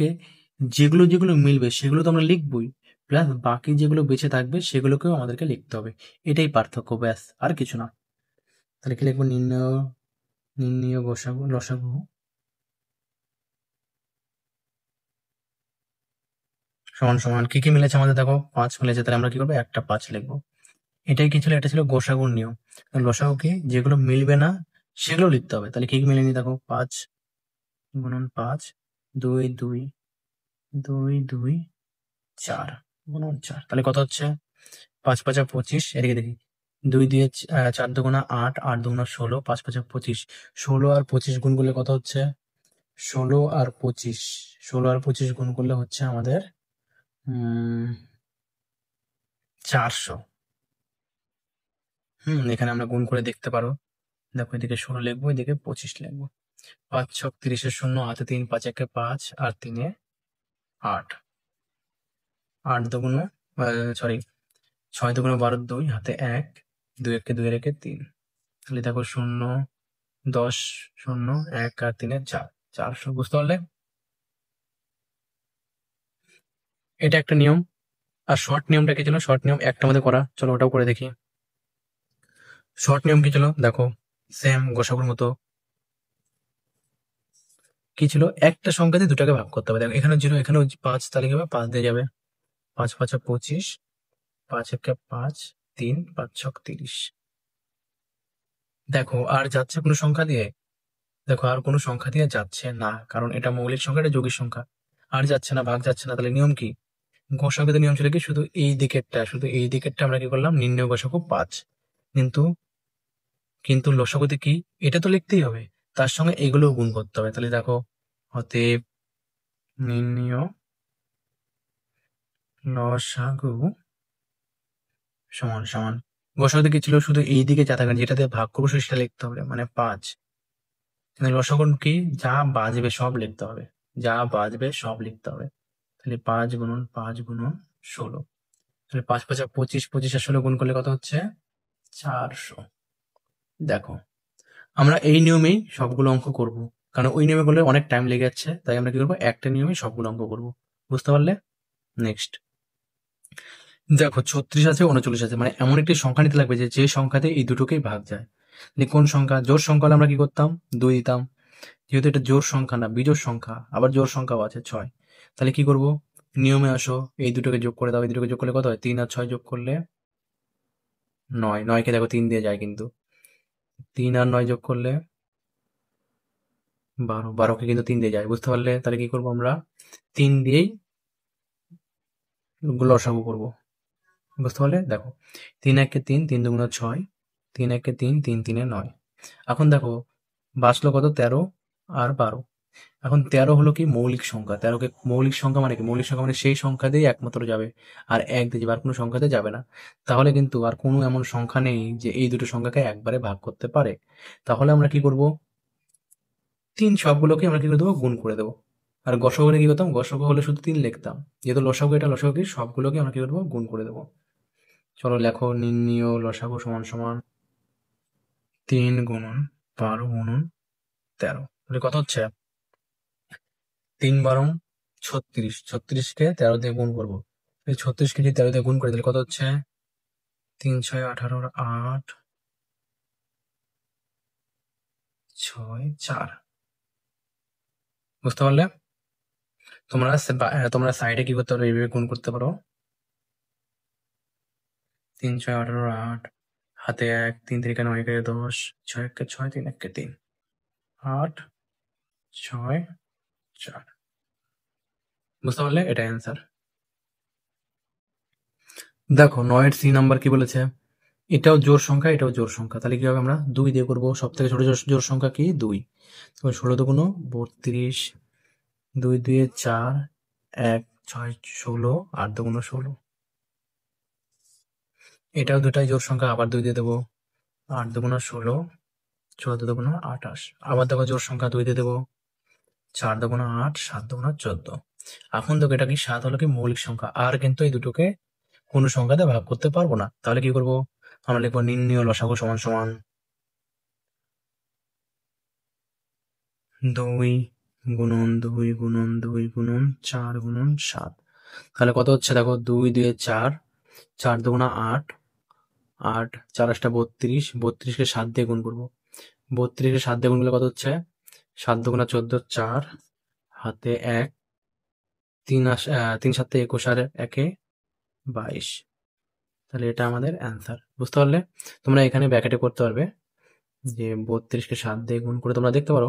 A: যেগুলো যেগুলো মিলবে সেগুলো তো আমরা লিখবোই, প্লাস বাকি যেগুলো বেঁচে থাকবে সেগুলোকেও আমাদেরকে লিখতে হবে, এটাই পার্থক্য, ব্যাস আর কিছু না। তাহলে কি লিখবো, নির্ণয় নির্ণয় গোসাগু লসাগু সমান সমান কি কি মিলেছে আমাদের, দেখো 5 মিলেছে, তাহলে আমরা কি করবো, একটা 5 লিখবো। এটাই কি ছিল, এটা ছিল গোসাগুর নিয়ম। লসাগু কি, যেগুলো মিলবে না সেগুলো লিখতে হবে। তাহলে কি কি মিলেনি, দেখো 5 গুণন 5, 2 2 2 2 4 গুণন 4, তাহলে কত হচ্ছে, 5 5 25, এদিকে দেখি, 2 দিয়ে 4 2 8, 8 2 16, 5 5 25, 16 আর 25 গুণ করলে কত হচ্ছে, 16 আর 25, 16 আর 25 গুণ করলে হচ্ছে আমাদের 400। এখানে আমরা গুণ করে দেখতে পারো, দেখো এদিকে 16 লিখবো, এদিকে 25 লিখবো, 5 6 30 শূন্য, হাতে 3, 5 1 5 আর 3 8, 8 দুগুণ, সরি 6 দুগুণ 12, 2 হাতে 1, 2 1 2 রেখে 3, তাহলে দেখো 0 10 0 1 আর 3 4, 400। বুঝতে পারলে? এটা একটা নিয়ম। আর শর্ট নিয়মটা কি ছিল, শর্ট নিয়ম একটা আমাদের করা, চলো ওটাও করে দেখি। শর্ট নিয়ম কি ছিল, দেখো সেম গোসাগুর মতো, কি ছিল, একটা সংখ্যা দিয়ে দুটাকে ভাগ করতে হবে। দেখো এখানে 0, এখানেও 5, তাহলে কি হবে, 5 দিয়ে যাবে, 5 5 25, 5 1 5, 3 5 6 30। দেখো আর যাচ্ছে কোনো সংখ্যা দিয়ে, দেখো আর কোনো সংখ্যা দিয়ে যাচ্ছে না, কারণ এটা মৌলিক সংখ্যা, এটা যৌগিক সংখ্যা, আর যাচ্ছে না, ভাগ যাচ্ছে না। তাহলে নিয়ম কি, গোসাগুতে নিয়ম ছিল কি, শুধু এই দিকেরটা, শুধু এই দিকেরটা আমরা কি করলাম, নির্ণয় গোসাগু 5। কিন্তু কিন্তু লসাগুতে কি, এটা তো লিখতেই হবে, তার সঙ্গে এগুলোও গুণ করতে হবে। তাহলে দেখো, অতএব নির্ণয় লসাগু সমান সমান, গোসাগুতে কি ছিল, শুধু এই দিকে যা থাকবে যেটাতে ভাগ করবো সেটা লিখতে হবে, মানে 5। লসাগু কি, যা বাজবে সব লিখতে হবে, যা বাজবে সব লিখতে হবে। তাহলে 5 গুণন 5 গুণন 16, তাহলে 5 5 25, 25 আর 16 গুণ করলে কত হচ্ছে, 400। দেখো আমরা এই নিয়মেই সবগুলো অঙ্ক করব, কারণ ওই নিয়মে করলে অনেক টাইম লেগে যাচ্ছে, তাই আমরা কি করবো, একটা নিয়মে সবগুলো অঙ্ক করব। বুঝতে পারলে? নেক্সট দেখো 36 আছে, 39 আছে, মানে এমন একটি সংখ্যা নিতে লাগবে যে যে সংখ্যাতে এই দুটোকেই ভাগ যায়। কোন সংখ্যা, জোড় সংখ্যা হলে আমরা কি করতাম, 2 দিতাম, যেহেতু এটা জোড় সংখ্যা না বিজোড় সংখ্যা, আবার জোড় সংখ্যাও আছে 6, তাহলে কি করব, নিয়মে আসো, এই দুটোকে যোগ করে দাও, এই দুটোকে যোগ করলে কত হয়? 3 আর 6 যোগ করলে 9, 9কে দেখো 3 দিয়ে যায় কিন্তু, 3 আর 9 যোগ করলে 12, 12কে কিন্তু 3 দিয়ে যায়, বুঝতে পারলে? তাহলে কি করবো আমরা? 3 দিয়েই লসাগু করবো, বুঝতে পারলে? দেখো 3 একে 3, 3 দুগুণে 6, 3 একে 3, 3 তিনে 9। এখন দেখো বাঁচলো কত? 13 আর 12। এখন 13 হলো কি মৌলিক সংখ্যা, 13কে মৌলিক সংখ্যা মানে কি? মৌলিক সংখ্যা মানে সেই সংখ্যা দিয়ে একমাত্র যাবে, আর 1 দিয়ে যাবে, আর কোনো সংখ্যাতে যাবে না। তাহলে কিন্তু আর কোনো এমন সংখ্যা নেই যে এই দুটো সংখ্যাকে একবারে ভাগ করতে পারে। তাহলে আমরা কি করব? 3 সবগুলোকে আমরা কি করে দেবো? গুণ করে দেবো। আর গসাগু হলে কি করতাম? গসাগু হলে শুধু 3 লিখতাম, যেহেতু লসাগু এটা, লসাগু কি? সবগুলোকে আমরা কি করবো? গুণ করে দেবো। চলো লেখো, নির্ণীয় লসাগু সমান সমান 3 গুণন 12 গুণন 13। তাহলে কত হচ্ছে? 3 বারং 36, 36কে 13 দিয়ে গুণ করবো। এই 36কে যদি 13 দিয়ে গুণ করে দিলে কত হচ্ছে? 3 6 18, 8 6 4। বুঝতে পারলে? তোমরা সাইডে কি করতে পারো? এইভাবে গুণ করতে পারো। 3 6 18, 8 হাতে 1, 3 3 9 একে 10, 6 1 6, 3 1 3, 8 6 4। বুঝতে পারলে? এটা অ্যান্সার। দেখো 9 এর সি নাম্বার কি বলেছে? এটাও জোড় সংখ্যা, এটাও জোড় সংখ্যা। তাহলে কি হবে? আমরা 2 দিয়ে করবো। সব থেকে ছোট জোড় সংখ্যা কি? 2। 16 দুগুণ 32, 2 2 4, 1 6 16, 8 দুগুণ 16। এটাও দুটাই জোড় সংখ্যা, আবার 2 দিয়ে দেবো। 8 দুগুণ 16, 14 দুগুণ 28। আবার দেখো জোড় সংখ্যা 2 দিয়ে দেবো। 4 দুগুণ 8, 7 দুগুণ 14। এখন দেখো এটা কি? 7 হলো কি মৌলিক সংখ্যা, আর কিন্তু এই দুটোকে কোনো সংখ্যাতে ভাগ করতে পারবো না। তাহলে কি করবো? আমরা লিখবো নির্ণীয় লসাগু সমান সমান 2 গুণন 2 গুণন 2 গুণন 4 গুণন 7। তাহলে কত হচ্ছে? দেখো 2 2 4, 4 দুগুণা 8, 8 4 8 32, 32কে 7 দিয়ে গুণ করবো। 32কে 7 দিয়ে গুণ করলে কত হচ্ছে? 7 দুগুণা 14, 4 হাতে 1, 3 7 21 আর 1 22। তাহলে এটা আমাদের অ্যান্সার। বুঝতে পারলে? তোমরা এখানে ব্র্যাকেটে করতে পারবে যে 32কে 7 দিয়ে গুণ করে তোমরা দেখতে পারো,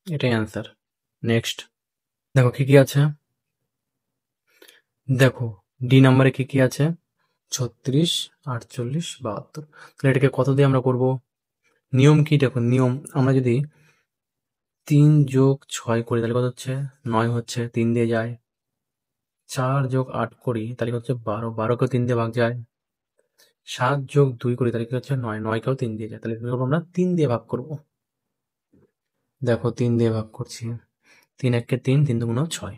A: এটাই অ্যান্সার। নেক্সট দেখো কি কি আছে। দেখো ডি নাম্বারে কি কি আছে? 36, 48, 72। তাহলে এটাকে কত দিয়ে আমরা করব? নিয়ম কি? দেখো নিয়ম, আমরা যদি 3 যোগ 6 করি তাহলে কত হচ্ছে? 9 হচ্ছে, 3 দিয়ে যায়। 4 যোগ 8 করি তাহলে হচ্ছে 12, 12কেও 3 দিয়ে ভাগ যায়। 7 যোগ 2 করি তাহলে কি হচ্ছে? 9, 9কেও 3 দিয়ে যায়। তাহলে কি করবো? আমরা 3 দিয়ে ভাগ করব। দেখো 3 দিয়ে ভাগ করছি। 3 1 3, 3 দুগুণ 6,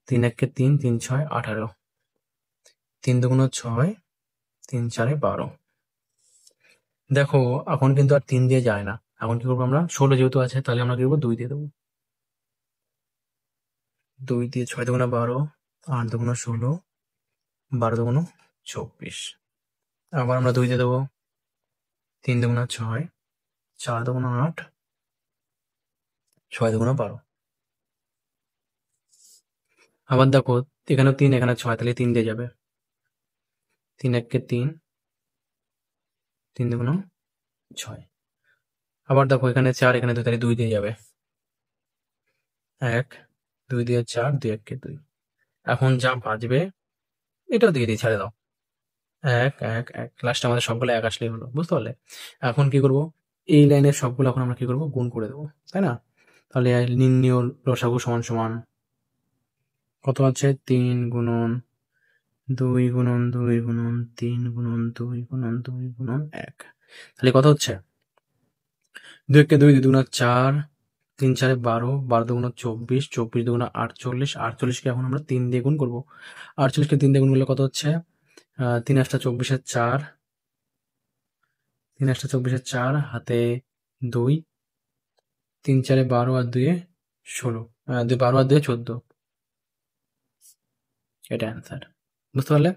A: 3 1 3, 3 6 18, 3 দুগুণ 6, 3 4 12। দেখো এখন কিন্তু আর 3 দিয়ে যায় না। এখন কি করবো আমরা? 16 যেহেতু আছে তাহলে আমরা কি করবো? 2 দিয়ে দেবো। 2 দিয়ে 6 দুগুণ 12, 8 দুগুণ 16, 12 দুগুণ 24। আবার আমরা 2 দিয়ে দেবো। 3 দুগুণ 6, 4 দুগুণ 8, 6 দুগুণ 12। আবার দেখো এখানেও 3, এখানে 6, তাহলে 3 দিয়ে যাবে। 3 1 3, 3 দুগুণ 6। আবার দেখো এখানে 4, এখানে 2, তাহলে 2 দিয়ে যাবে। 1 2 দিয়ে 4, 2 1 2। এখন যা বাজবে এটাও দিয়ে দিই, ছেড়ে দাও। 1 1 1, লাস্টে আমাদের সবগুলো 1 আসলেই হলো। বুঝতে পারলে? এখন কি করব? এই লাইনের সবগুলো এখন আমরা কি করব? গুণ করে দেবো, তাই না? তাহলে নির্ণীয় লসাগু সমান সমান কত আছে? 3 গুণন 2 গুণন 2 গুণন 3 গুণন 2 গুণন 2 গুণন 1। তাহলে কত হচ্ছে? 2 একে 2, 2 দুগুণা 4, 3 4 12, 12 দুগুণা 24, 24 দুগুণা 48, 48কে এখন আমরা 3 দিয়ে গুণ করবো। 48কে 3 দিয়ে গুণ করলে কত হচ্ছে? 3 8 24, 4, 3 8 24, 4 হাতে 2, 3 4 12 আর 2 16, 12 আর 2 14। এটা অ্যান্সার। বুঝতে পারলে?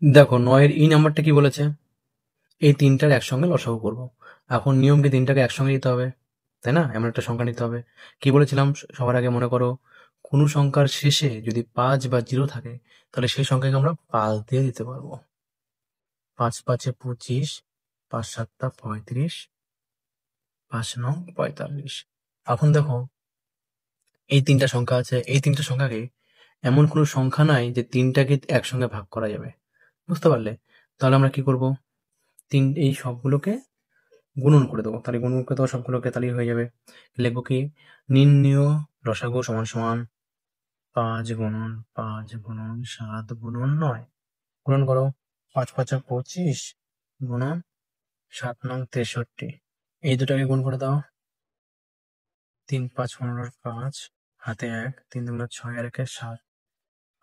A: দেখো 9 এর ই নাম্বারটা কি বলেছে? এই তিনটার একসঙ্গে লসাগু করব। এখন নিয়ম কি? তিনটাকে একসঙ্গে দিতে হবে। তাই না? এমন একটা সংখ্যা নিতে হবে। কি বলেছিলাম সবার আগে মনে করো, কোনো সংখ্যার শেষে যদি 5 বা 0 থাকে তাহলে সেই সংখ্যাকে আমরা 5 দিয়ে দিতে পারবো। 5 5 এ 25, 5 7 35, 5 9 45। এখন দেখো এই 3টা সংখ্যা আছে, এই 3টা সংখ্যাকে এমন কোনো সংখ্যা নাই যে 3টাকে একসঙ্গে ভাগ করা যাবে। বুঝতে পারলে? তাহলে আমরা কি করব? এই সবগুলোকে গুণন করে দেবো। তাহলে গুণন করে দেবো সবগুলোকে, তাহলেই হয়ে যাবে। লিখবো কি? নির্ণেয় লসাগু সমান সমান 5 গুণন 5 গুণন 7 গুণন 9। গুণন করো। 5 5 25 গুণন 7 9 63। এই দুটাকে গুণ করে দাও। 3 5 15 5 হাতে 1, 3 2 6 আর 1 7,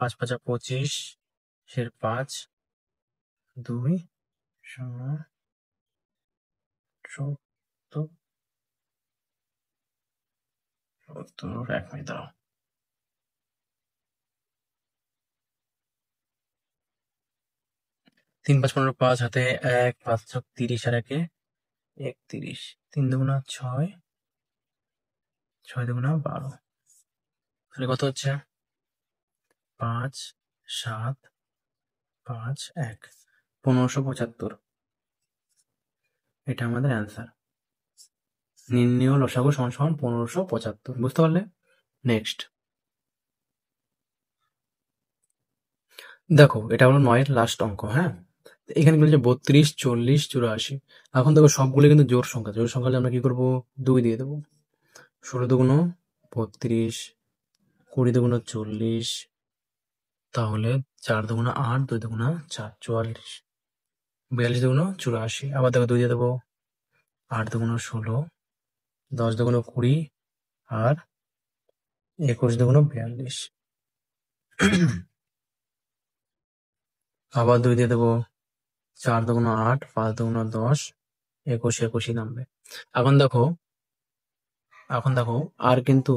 A: 5 5 25 এর 5 2 0 70 70। 1 মিনিট দাঁড়াও। 3 5 15 5 হাতে 1, 5 30 আর 1 31, 3 2 6, 6 2 12। তাহলে কত হচ্ছে? 5 7 5 1, 1575। এটা আমাদের অ্যান্সার। নির্ণেয় লসাগু সমান সমান 1575। বুঝতে পারলে? নেক্সট দেখো, এটা হলো 9 এর লাস্ট অঙ্ক। হ্যাঁ, এখানে বলেছে 32 40 84। এখন দেখো সবগুলো কিন্তু জোড় সংখ্যা। জোড় সংখ্যা হলে আমরা কি করবো? 2 দিয়ে দেবো। 16 দুগুণ 32, 20 দুগুণ 40, তাহলে 4 দুগুণ 8, 2 দুগুণ 4 44, 42 দুগুণ 84। আবার দেখো 2 দিয়ে দেবো। 8 দুগুণ 16, 10 দুগুণ 20 আর 21 দুগুণ 42। আবার 2 দিয়ে দেবো। 4 দুগুণ 8, 5 দুগুণ 10, 21 21ই নামবে। এখন দেখো আর কিন্তু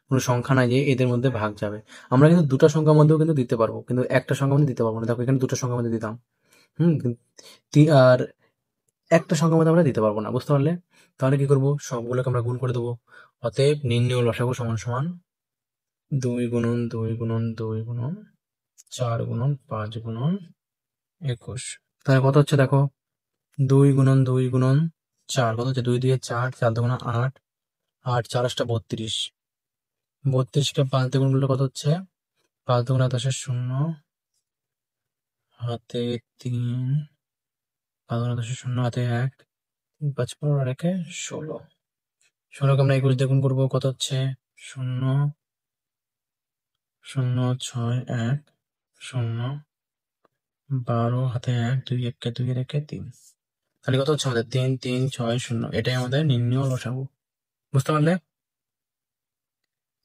A: কোনো সংখ্যা নাই যে এদের মধ্যে ভাগ যাবে। আমরা কিন্তু দুটো সংখ্যার মধ্যেও কিন্তু দিতে পারবো, কিন্তু একটা সংখ্যার মধ্যে দিতে পারবো না। দেখো এখানে দুটো সংখ্যার মধ্যে দিতাম। আর একটা সংখ্যার মধ্যে আমরা দিতে পারবো না। বুঝতে পারলে? তাহলে কি করবো? সবগুলোকে আমরা গুণ করে দেবো। অতএব নির্ণেয় লসাগু সমান সমান 2 গুণন 2 গুণন 2 গুণন 4 গুণন 5 গুণন 21। তাহলে কত হচ্ছে দেখো? 2 গুণন 2 গুণন 4 কত হচ্ছে? 2 দিয়ে 4, 4 দুগুণ 8, 8 4 8 32। 32কে 5 দিয়ে গুণ করলে কত হচ্ছে? 5 দুগুণ 10 শূন্য, হাতে 3, 5 দুগুণ 10 শূন্য, হাতে 1, 5 15 আর 1 16। 16কে আমরা 21 দিয়ে গুণ করবো। কত হচ্ছে? 0 0 6 1 0 12, হাতে 1, 2 1 2 এর 1 3। তাহলে কত হচ্ছে আমাদের? 3 3 6 0। এটাই আমাদের নির্ণেয় লসাগু। বুঝতে পারলে?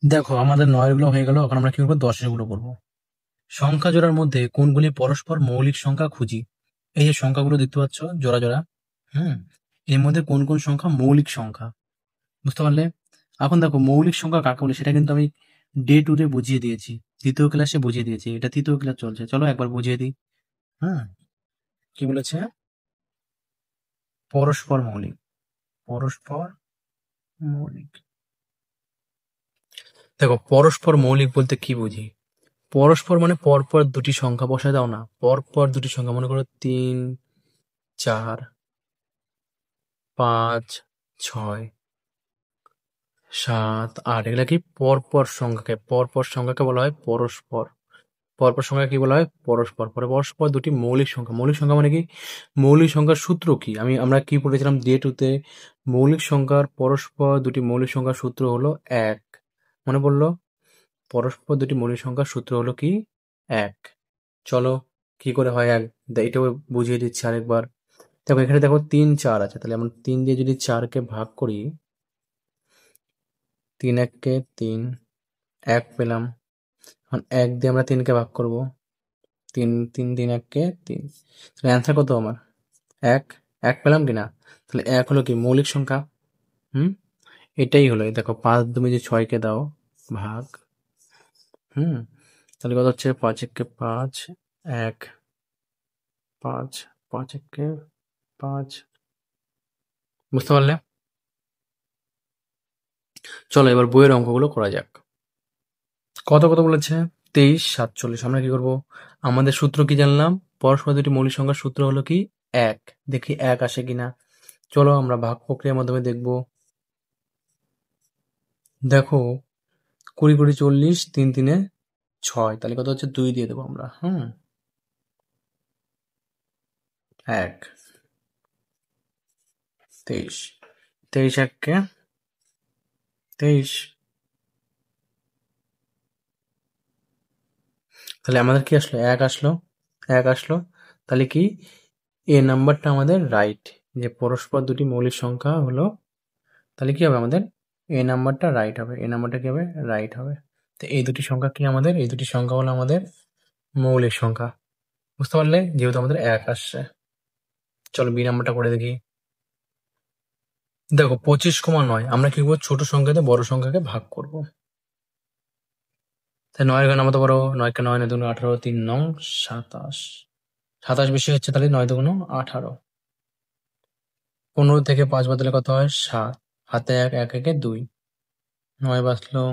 A: দেখো আমাদের 9 গুলো হয়ে গেল। এখন আমরা কি করবো? 10 গুলো করবো। সংখ্যা জোড়ার মধ্যে কোনগুলি পরস্পর মৌলিক সংখ্যা খুঁজি। এই যে সংখ্যাগুলো দেখতে পাচ্ছ জোড়া জোড়া, হুম, এর মধ্যে কোন কোন সংখ্যা মৌলিক সংখ্যা। বুঝতে পারলে? এখন দেখো মৌলিক সংখ্যা কাকে বলে সেটা কিন্তু আমি ডে টু ডে বুঝিয়ে দিয়েছি, দ্বিতীয় ক্লাসে বুঝিয়ে দিয়েছি। এটা তৃতীয় ক্লাস চলছে, চলো একবার বুঝিয়ে দিই। হ্যাঁ, কি বলেছে? পরস্পর মৌলিক। পরস্পর মৌলিক। দেখো পরস্পর মৌলিক বলতে কি বুঝি? পরস্পর মানে পরপর দুটি সংখ্যা বসায় দাও না, পরপর দুটি সংখ্যা, মনে করো 3 4 5 6 7 8, এগুলা কি পরপর সংখ্যাকে বলা হয় পরস্পর। পরপর সংখ্যা কি বলা হয়? পরস্পর। পরে পরস্পর দুটি মৌলিক সংখ্যা। মৌলিক সংখ্যা মানে কি? মৌলিক সংখ্যার সূত্র কি? আমরা কি পড়েছিলাম ডে টুতে? মৌলিক সংখ্যার পরস্পর দুটি মৌলিক সংখ্যার সূত্র হলো 1। মনে পড়লো? পরস্পর দুটি মৌলিক সংখ্যার সূত্র হলো কি? 1। চলো কি করে হয় 1 এটাও বুঝিয়ে দিচ্ছি আরেকবার। দেখো এখানে দেখো 3 4 আছে, তাহলে আমরা 3 দিয়ে যদি 4কে ভাগ করি, 3 1 কে 3, 1 পেলাম। এখন 1 দিয়ে আমরা 3কে ভাগ করব, 3 3 3 1 কে 3। তাহলে অ্যান্সার কত আমার? 1। 1 পেলাম কিনা? তাহলে 1 হলো কি? মৌলিক সংখ্যা। হুম, এটাই হলো। এই দেখো 5 তুমি যে 6কে দাও ভাগ, হুম, তাহলে কত হচ্ছে? 5 1 কে 5, 1 5, 5 1 কে 5। বুঝতে পারলে? চলো এবার বইয়ের অঙ্কগুলো করা যাক। কত কত বলেছে? 23, 47। আমরা কি করব? আমাদের সূত্র কি জানলাম? পরস্পর দুটি মৌলিক সংখ্যার সূত্র হলো কি? এক। দেখি এক আসে কিনা। চলো আমরা ভাগ প্রক্রিয়ার মাধ্যমে দেখব। দেখো 20 20 40, 3 3 6, তাহলে কত হচ্ছে? 2 দিয়ে দেবো আমরা। এক। 23 23 এককে 23। তাহলে আমাদের কি আসলো? এক আসলো। এক আসলো। তাহলে কি এ নাম্বারটা আমাদের রাইট, যে পরস্পর দুটি মৌলিক সংখ্যা হলো। তাহলে কি হবে আমাদের? এ নাম্বারটা রাইট হবে। এ নাম্বারটা কি হবে? রাইট হবে। তো এই দুটি সংখ্যা কি আমাদের? এই দুটি সংখ্যা হলো আমাদের মৌলিক সংখ্যা। বুঝতে পারলে? যেহেতু আমাদের এক আসছে। চলো বি নাম্বারটা করে দেখি। দেখো 25,9 আমরা কি করবো? ছোট সংখ্যাতে বড় সংখ্যাকে ভাগ করব। তাই 9 নামাতে পারো। 9 কে 9 9 2 18, 3 9 27। 27 বেশি হচ্ছে, তাহলে 9 2 18। 15 থেকে 5 বাদলে কত হয়? 7। হাতে 1, 1 1 2। 9 বাঁচলো।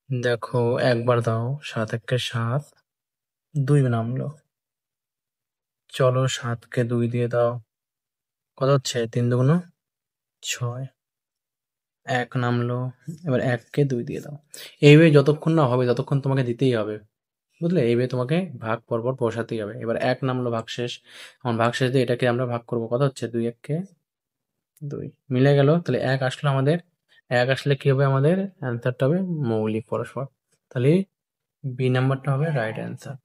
A: দেখো একবার দাও। 7 1 7, 2 নামলো। চলো 7কে 2 দিয়ে দাও। কত হচ্ছে? 3 2 6। 1 নামলো। এবার 1কে 2 দিয়ে দাও। এইভাবে যতক্ষণ না হবে ততক্ষণ তোমাকে দিতেই হবে। বুঝলে? এইভাবে তোমাকে ভাগ পরপর বসাতেই হবে। এবার 1 নামলো, ভাগশেষ। এখন ভাগশেষ দিয়ে এটাকে আমরা ভাগ করবো। কত হচ্ছে? 2 1 কে 2 মিলে গেল। তাহলে 1 আসলো আমাদের। 1 আসলে কি হবে? আমাদের অ্যান্সারটা হবে মৌলিক পরস্পর। তাহলে বি নাম্বারটা হবে রাইট অ্যান্সার।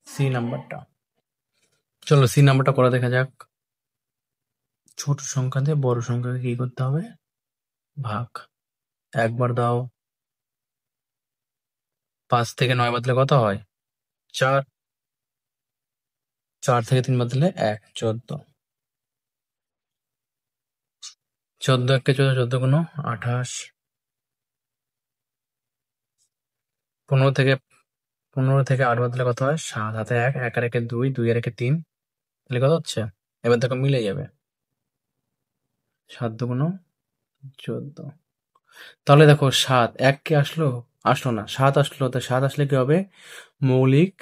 A: সি নাম্বারটা। চলো সি নাম্বারটা করে দেখা যাক। ছোট সংখ্যা দিয়ে বড় সংখ্যাকে কি করতে হবে? ভাগ। একবার দাও। 5 থেকে 9 বাদলে কত হয়? 4। 4 থেকে 3 বাদলে 1, 14। 14 1 কে 14, 14 গুণ 28। 15 থেকে 8 বাদলে কত হয়? 7। হাতে 1, 1 আর 1 2, 2 আর 1 3। তাহলে কত হচ্ছে? এবার দেখো মিলে যাবে। 7 2 14। তাহলে দেখো 7 1 কে আসলো? আসলো না। 7 আসলো। তো 7 আসলে কি হবে? মৌলিক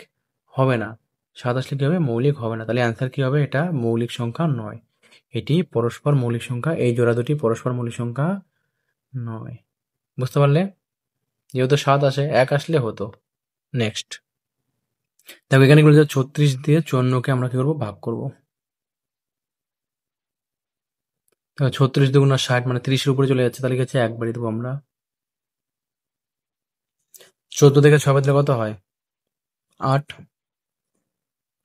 A: হবে না। 7 আসলে কি হবে? মৌলিক হবে না। তাহলে অ্যান্সার কি হবে? এটা মৌলিক সংখ্যা নয়। এটি পরস্পর মৌলিক সংখ্যা। এই জোড়া দুটি পরস্পর মৌলিক সংখ্যা নয়। বুঝতে পারলে? যেহেতু 7 আসে, 1 আসলে হতো। নেক্সট দেখো এখানে বলেছে 36 দিয়ে 54কে আমরা কি করবো? ভাগ করবো। 36 দুগুণ 60, মানে 30-এর উপরে চলে যাচ্ছে। তাহলে কি হচ্ছে? একবারই দেবো আমরা। 14 থেকে 6 বাদলে কত হয়? 8।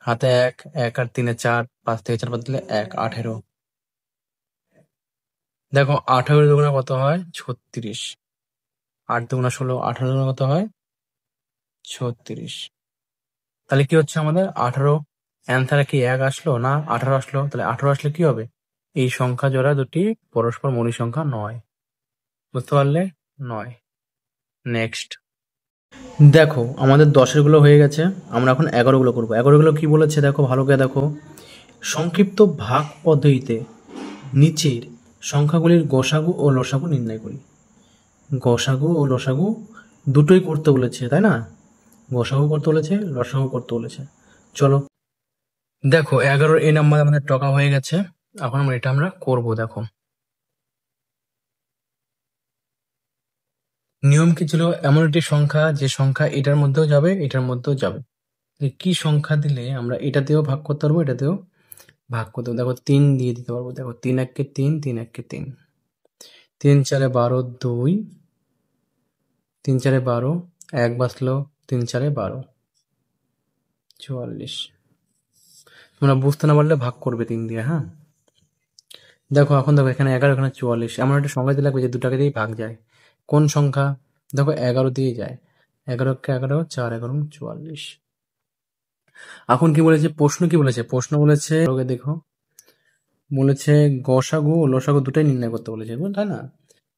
A: হাতে 1, 1 আর 3 4, 5 থেকে 4 বাদলে 1, 18। দেখো 18 দুগুণে কত হয়? 36। 8 দুগুণা 16, 18 দুগুণে কত হয়? 36। তাহলে কি হচ্ছে আমাদের? 18। অ্যান্সারে কি 1 আসলো? না, 18 আসলো। তাহলে 18 আসলে কি হবে? এই সংখ্যা জোড়া দুটি পরস্পর মৌলিক সংখ্যা নয়। বুঝতে পারলে? নয়। নেক্সট দেখো আমাদের 10-এর গুলো হয়ে গেছে। আমরা এখন 11 গুলো করবো। 11 গুলো কি বলেছে দেখো, ভালো করে দেখো। সংক্ষিপ্ত ভাগ পদ্ধতিতে নিচের সংখ্যাগুলির গসাগু ও লসাগু নির্ণয় করি। গসাগু ও লসাগু দুটোই করতে বলেছে, তাই না? গসাগু করতে বলেছে, লসাগু করতে বলেছে। চলো দেখো 11 এই নাম্বার আমাদের টকা হয়ে গেছে। এখন আমরা করব। দেখো নিয়ম কি ছিল? এমন একটি সংখ্যা যে সংখ্যা এটার মধ্যেও যাবে, এটার মধ্যেও যাবে। কি সংখ্যা দিলে আমরা এটাতেও ভাগ করতে পারবো, এটাতেও ভাগ করতে পারবো? দেখো 3 দিয়ে দিতে পারবো। দেখো 3 1 কে 3, 3 1 কে 3, 3 4 12, 2, 3 4 12, 1 বাঁচলো, 3 4 12, 44। তোমরা বুঝতে না পারলে ভাগ করবে 3 দিয়ে। হ্যাঁ দেখো এখন দেখো এখানে 11, এখানে 44। এমন একটা সংখ্যা দিতে লাগবে যে দুটাকে দিয়েই ভাগ যায়। কোন সংখ্যা? দেখো 11 দিয়ে যায়। 11 কে 11, 4 11 44। এখন কি বলেছে? প্রশ্ন কি বলেছে? প্রশ্ন বলেছে দেখো, বলেছে গসাগু ও লসাগু দুটাই নির্ণয় করতে বলেছে, তাই না?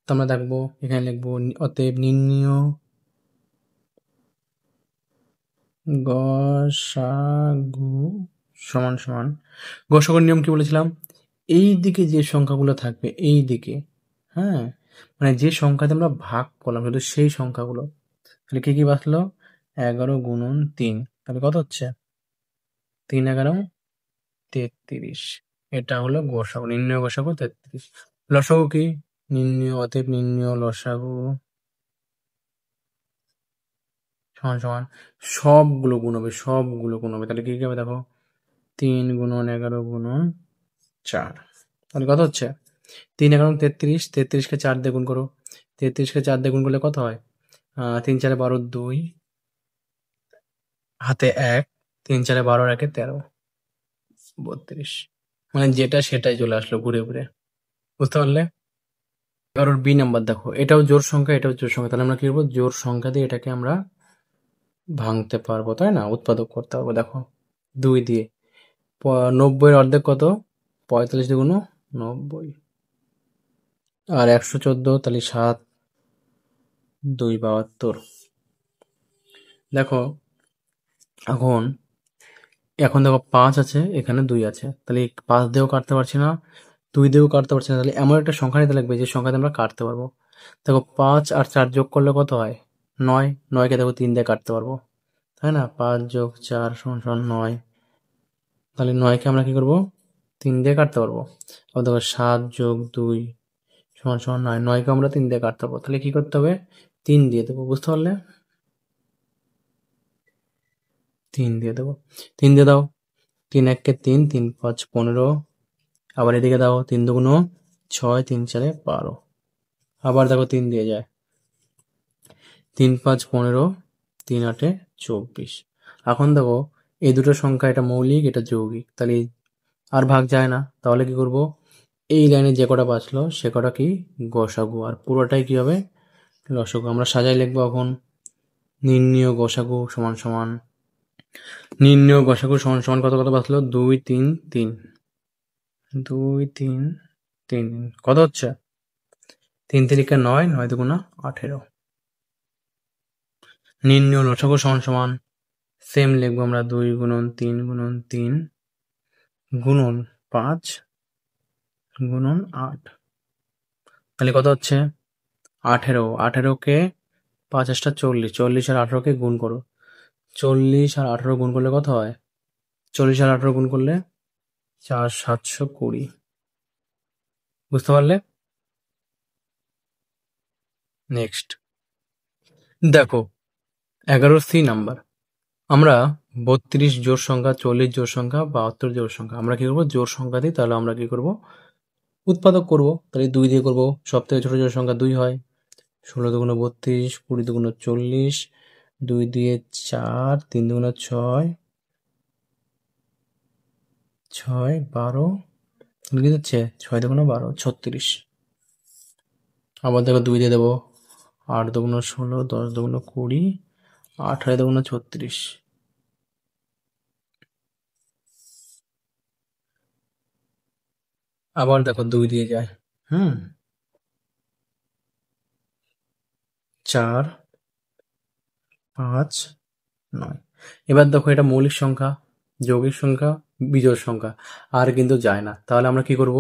A: তো আমরা দেখবো এখানে লিখবো অতএব নির্ণয় গসাগু সমান সমান। গসাগুর নিয়ম কি বলেছিলাম? এই দিকে যে সংখ্যাগুলো থাকবে এই দিকে, হ্যাঁ, মানে যে সংখ্যাতে আমরা ভাগ করলাম শুধু সেই সংখ্যাগুলো, তাহলে কি কি বাঁচলো? 11 গুণন 3, তাহলে কত হচ্ছে? 3 11 33। এটা হলো গসাগু, নির্ণয় গসাগু 33। লসাগু কি? অতএব নির্ণয় লসাগু সমান সমান সবগুলো গুণ হবে, সবগুলো গুণ হবে। তাহলে কি কি হবে দেখো, 3 গুণন 11 গুণন 4, তাহলে কত হচ্ছে? 3 11 33, 33কে 4 দিয়ে গুণ করো। 33কে 4 দিয়ে গুণ করলে কত হয়? 3 4 12, 2 হাতে 1, 3 4 12, 1 13, 32। মানে যেটা সেটাই চলে আসলো ঘুরে ঘুরে, বুঝতে পারলে? কারোর বি নাম্বার দেখো, এটাও জোড় সংখ্যা, এটাও জোড় সংখ্যা, তাহলে আমরা কি করবো? জোড় সংখ্যা দিয়ে এটাকে আমরা ভাঙতে পারবো, তাই না? উৎপাদক করতে পারবো। দেখো 2 দিয়ে 90 এর অর্ধেক কত? 45 দুগুণ 90, আর 114, তাহলে 7 2 72। দেখো এখন, এখন দেখো 5 আছে, এখানে 2 আছে, তাহলে 5 দিয়েও কাটতে পারছি না, 2 দিয়েও কাটতে পারছি না, তাহলে এমন একটা সংখ্যা নিতে লাগবে যে সংখ্যাতে আমরা কাটতে পারবো। দেখো 5 আর 4 যোগ করলে কত হয়? 9, 9কে দেখো 3 দিয়ে কাটতে পারবো, তাই না? 5 যোগ 4 সমান সমান 9, তাহলে 9কে আমরা কি করবো? 3 দিয়ে কাটতে পারবো। আবার দেখো 7 যোগ 2 সমান সমান 9, 9কে আমরা 3 দিয়ে কাটতে পারবো, তাহলে কি করতে হবে? 3 দিয়ে দেবো, বুঝতে পারলে? 3 দিয়ে দেবো, 3 দিয়ে দাও। 3 1 3, 3 5 15, আবার এদিকে দাও 3 দুগুণ 6, 3 4 12, আবার দেখো 3 দিয়ে যায়, 3 5 15, 3 8 24। এখন দেখো এই দুটো সংখ্যা, এটা মৌলিক এটা যৌগিক, তাহলে আর ভাগ যায় না, তাহলে কি করব? এই লাইনে যে কটা বাঁচলো সে কটা কি? গসাগু, আর পুরোটাই কি হবে? লসাগু। আমরা সাজাই লিখবো এখন, নির্ণয় গসাগু সমান সমান, নির্ণয় গসাগু সমান সমান কত কত বাঁচলো? 2 3 3, 2 3 3, কত হচ্ছে? 3 3 9, 9 দুগুণ 18। নির্ণয় লসাগু সমান সমান সেম লিখবো আমরা, 2 গুণন 3 গুণন 3 গুণন 5 গুণন 8, তাহলে কত হচ্ছে? 18। 18কে 5 8 40, 40 আর 18কে গুণ করো। 40 আর 18 গুণ করলে কত হয়? 40 আর 18 গুণ করলে 4 720, বুঝতে পারলে? নেক্সট দেখো 11 নাম্বার, আমরা 32 জোড় সংখ্যা, 40 জোড় সংখ্যা, 72 জোড় সংখ্যা, আমরা কি করবো? জোড় সংখ্যা দিই, তাহলে আমরা কি করবো? উৎপাদক করব। তাহলে 2 দিয়ে করবো, সব থেকে ছোট জোড় সংখ্যা 2 হয়। 16 দুগুণ 32, 20 দুগুণ 40, 2 দিয়ে 4, 3 দুগুণ 6, 6 12, কি হচ্ছে? 6 দুগুণ 12, 36। আবার দেখো 2 দিয়ে দেবো, 8 দুগুণ 16, 10 দুগুণ 20, 18 দুগুণ 36। আবার দেখো 2 দিয়ে যায়, 4 5 9। এবার দেখো এটা মৌলিক সংখ্যা, যৌগিক সংখ্যা, বিজোড় সংখ্যা, আর কিন্তু যায় না, তাহলে আমরা কি করব?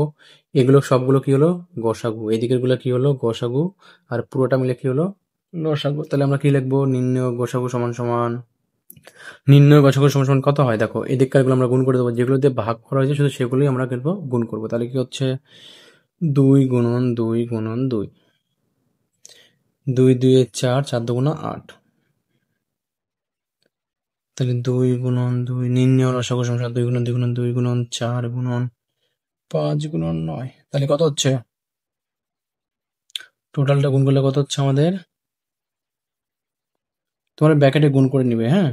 A: এগুলো সবগুলো কি হলো? গসাগু। এদিকের গুলো কি হলো? গসাগু। আর পুরোটা মিলে কি হলো? লসাগু। তাহলে আমরা কি লিখবো? নির্ণয় গসাগু সমান সমান, নির্ণয় গসাগু সমান সমান কত হয় দেখো, এদিককার গুলো আমরা গুণ করে দেবো, যেগুলো দিয়ে ভাগ করা হয়েছে শুধু সেগুলোই আমরা কিন্তু গুণ করবো। তাহলে কি হচ্ছে? 2 গুণন 2 গুণন 2, 2 2 4, 4 দুগুণ 8, তাহলে 2 গুণন 2, নির্ণয় লসাগু সমান সমান 2 গুণন 2 গুণন 2 গুণন 4 গুণন 5 গুণন 9, তাহলে কত হচ্ছে? টোটালটা গুণ করলে কত হচ্ছে আমাদের? তোমার ব্যাকেটে গুণ করে নিবে, হ্যাঁ।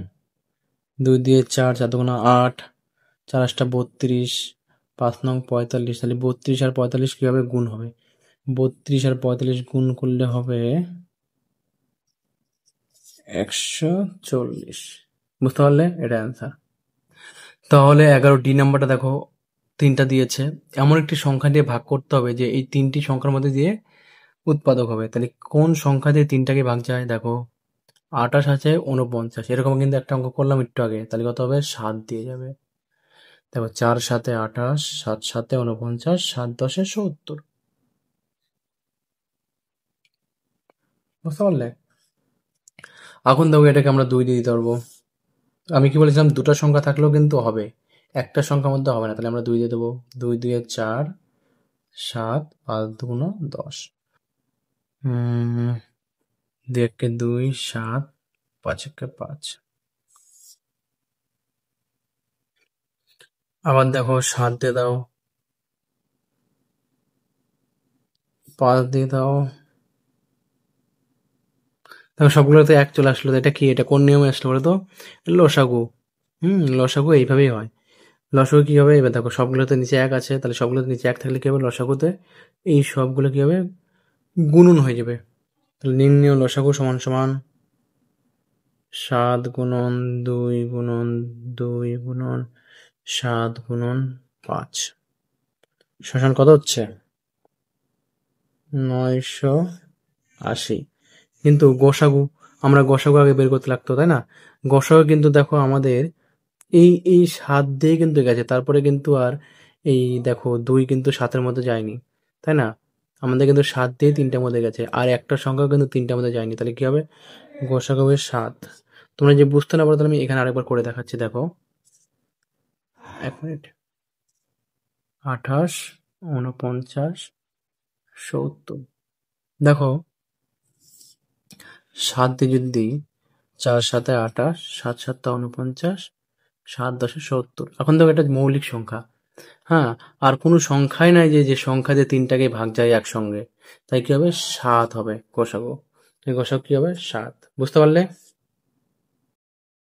A: 2 দিয়ে 4, 4 দুগুণ 8, 4 8 32, 5 9 45, তাহলে 32 আর 45 কিভাবে গুণ হবে? 32 আর 45 গুণ করলে হবে 140, বুঝতে পারলে? এটা অ্যান্সার। তাহলে 11 নাম্বারটা দেখো, 3টা দিয়েছে, এমন একটি সংখ্যা দিয়ে ভাগ করতে হবে যে এই 3টি সংখ্যার মধ্যে দিয়ে উৎপাদক হবে। তাহলে কোন সংখ্যা দিয়ে 3টাকে ভাগ যায়? দেখো 28 আছে 49, এরকম কিন্তু একটা অঙ্ক করলাম একটু আগে, তাহলে কত হবে? 7 দিয়ে যাবে। দেখো 4 7 28, 7 7 49, 7 10 70। বুঝতে পারলে? এখন দেখো এটাকে আমরা 2 দিয়ে দিতে পারবো। আমি কি বলেছিলাম, দুটো সংখ্যা থাকলেও কিন্তু হবে, একটা সংখ্যার মধ্যে হবে না। তাহলে আমরা 2 দিয়ে দেবো। 2 2 4, 7, 5 2 10। 2 1 2, 7, 5 1 5। আবার দেখো 7 দিয়ে দাও, 5 দিয়ে দাও। দেখো সবগুলোতে 1 চলে আসলো। তো এটা কি, এটা কোন নিয়মে আসলো বলো তো? লসাগু। লসাগু এইভাবেই হয়। লসাগু কি হবে, এবার দেখো সবগুলোতে নিচে 1 আছে, তাহলে সবগুলোতে নিচে 1 থাকলে কি হবে, লসাগুতে এই সবগুলো কি হবে, গুণন হয়ে যাবে। তাহলে নির্ণয় লসাগু সমান সমান 7 গুণন 2 গুণন 2 গুণন 7 গুণন 5 সমান কত হচ্ছে, 980। কিন্তু গোসাগু, আমরা গোসাগু আগে বের করতে লাগতো, তাই না? গোসাগু কিন্তু দেখো আমাদের এই 7 দিয়ে কিন্তু গেছে, তারপরে কিন্তু আর এই দেখো 2 কিন্তু 7-এর মধ্যে যায়নি, তাই না? আমাদের কিন্তু 7 দিয়ে 3টার মধ্যে গেছে, আর একটা সংখ্যা কিন্তু 3টার মধ্যে যায়নি। তাহলে কি হবে, গোসাগু হবে 7। তোমরা যে বুঝতে না পারো, তাহলে আমি এখানে আরেকবার করে দেখাচ্ছি, দেখো 1 মিনিট। 28, 49, 70। দেখো 7 দিয়ে যদি দিই, 4 7 28, 7 7 49, 7 10 70। এখন দেখো এটা মৌলিক সংখ্যা, হ্যাঁ, আর কোনো সংখ্যাই নাই যে সংখ্যা দিয়ে 3টাকে ভাগ যায় একসঙ্গে। তাই কি হবে, 7 হবে গোসাগু। এই গোসাগু কি হবে, 7। বুঝতে পারলে?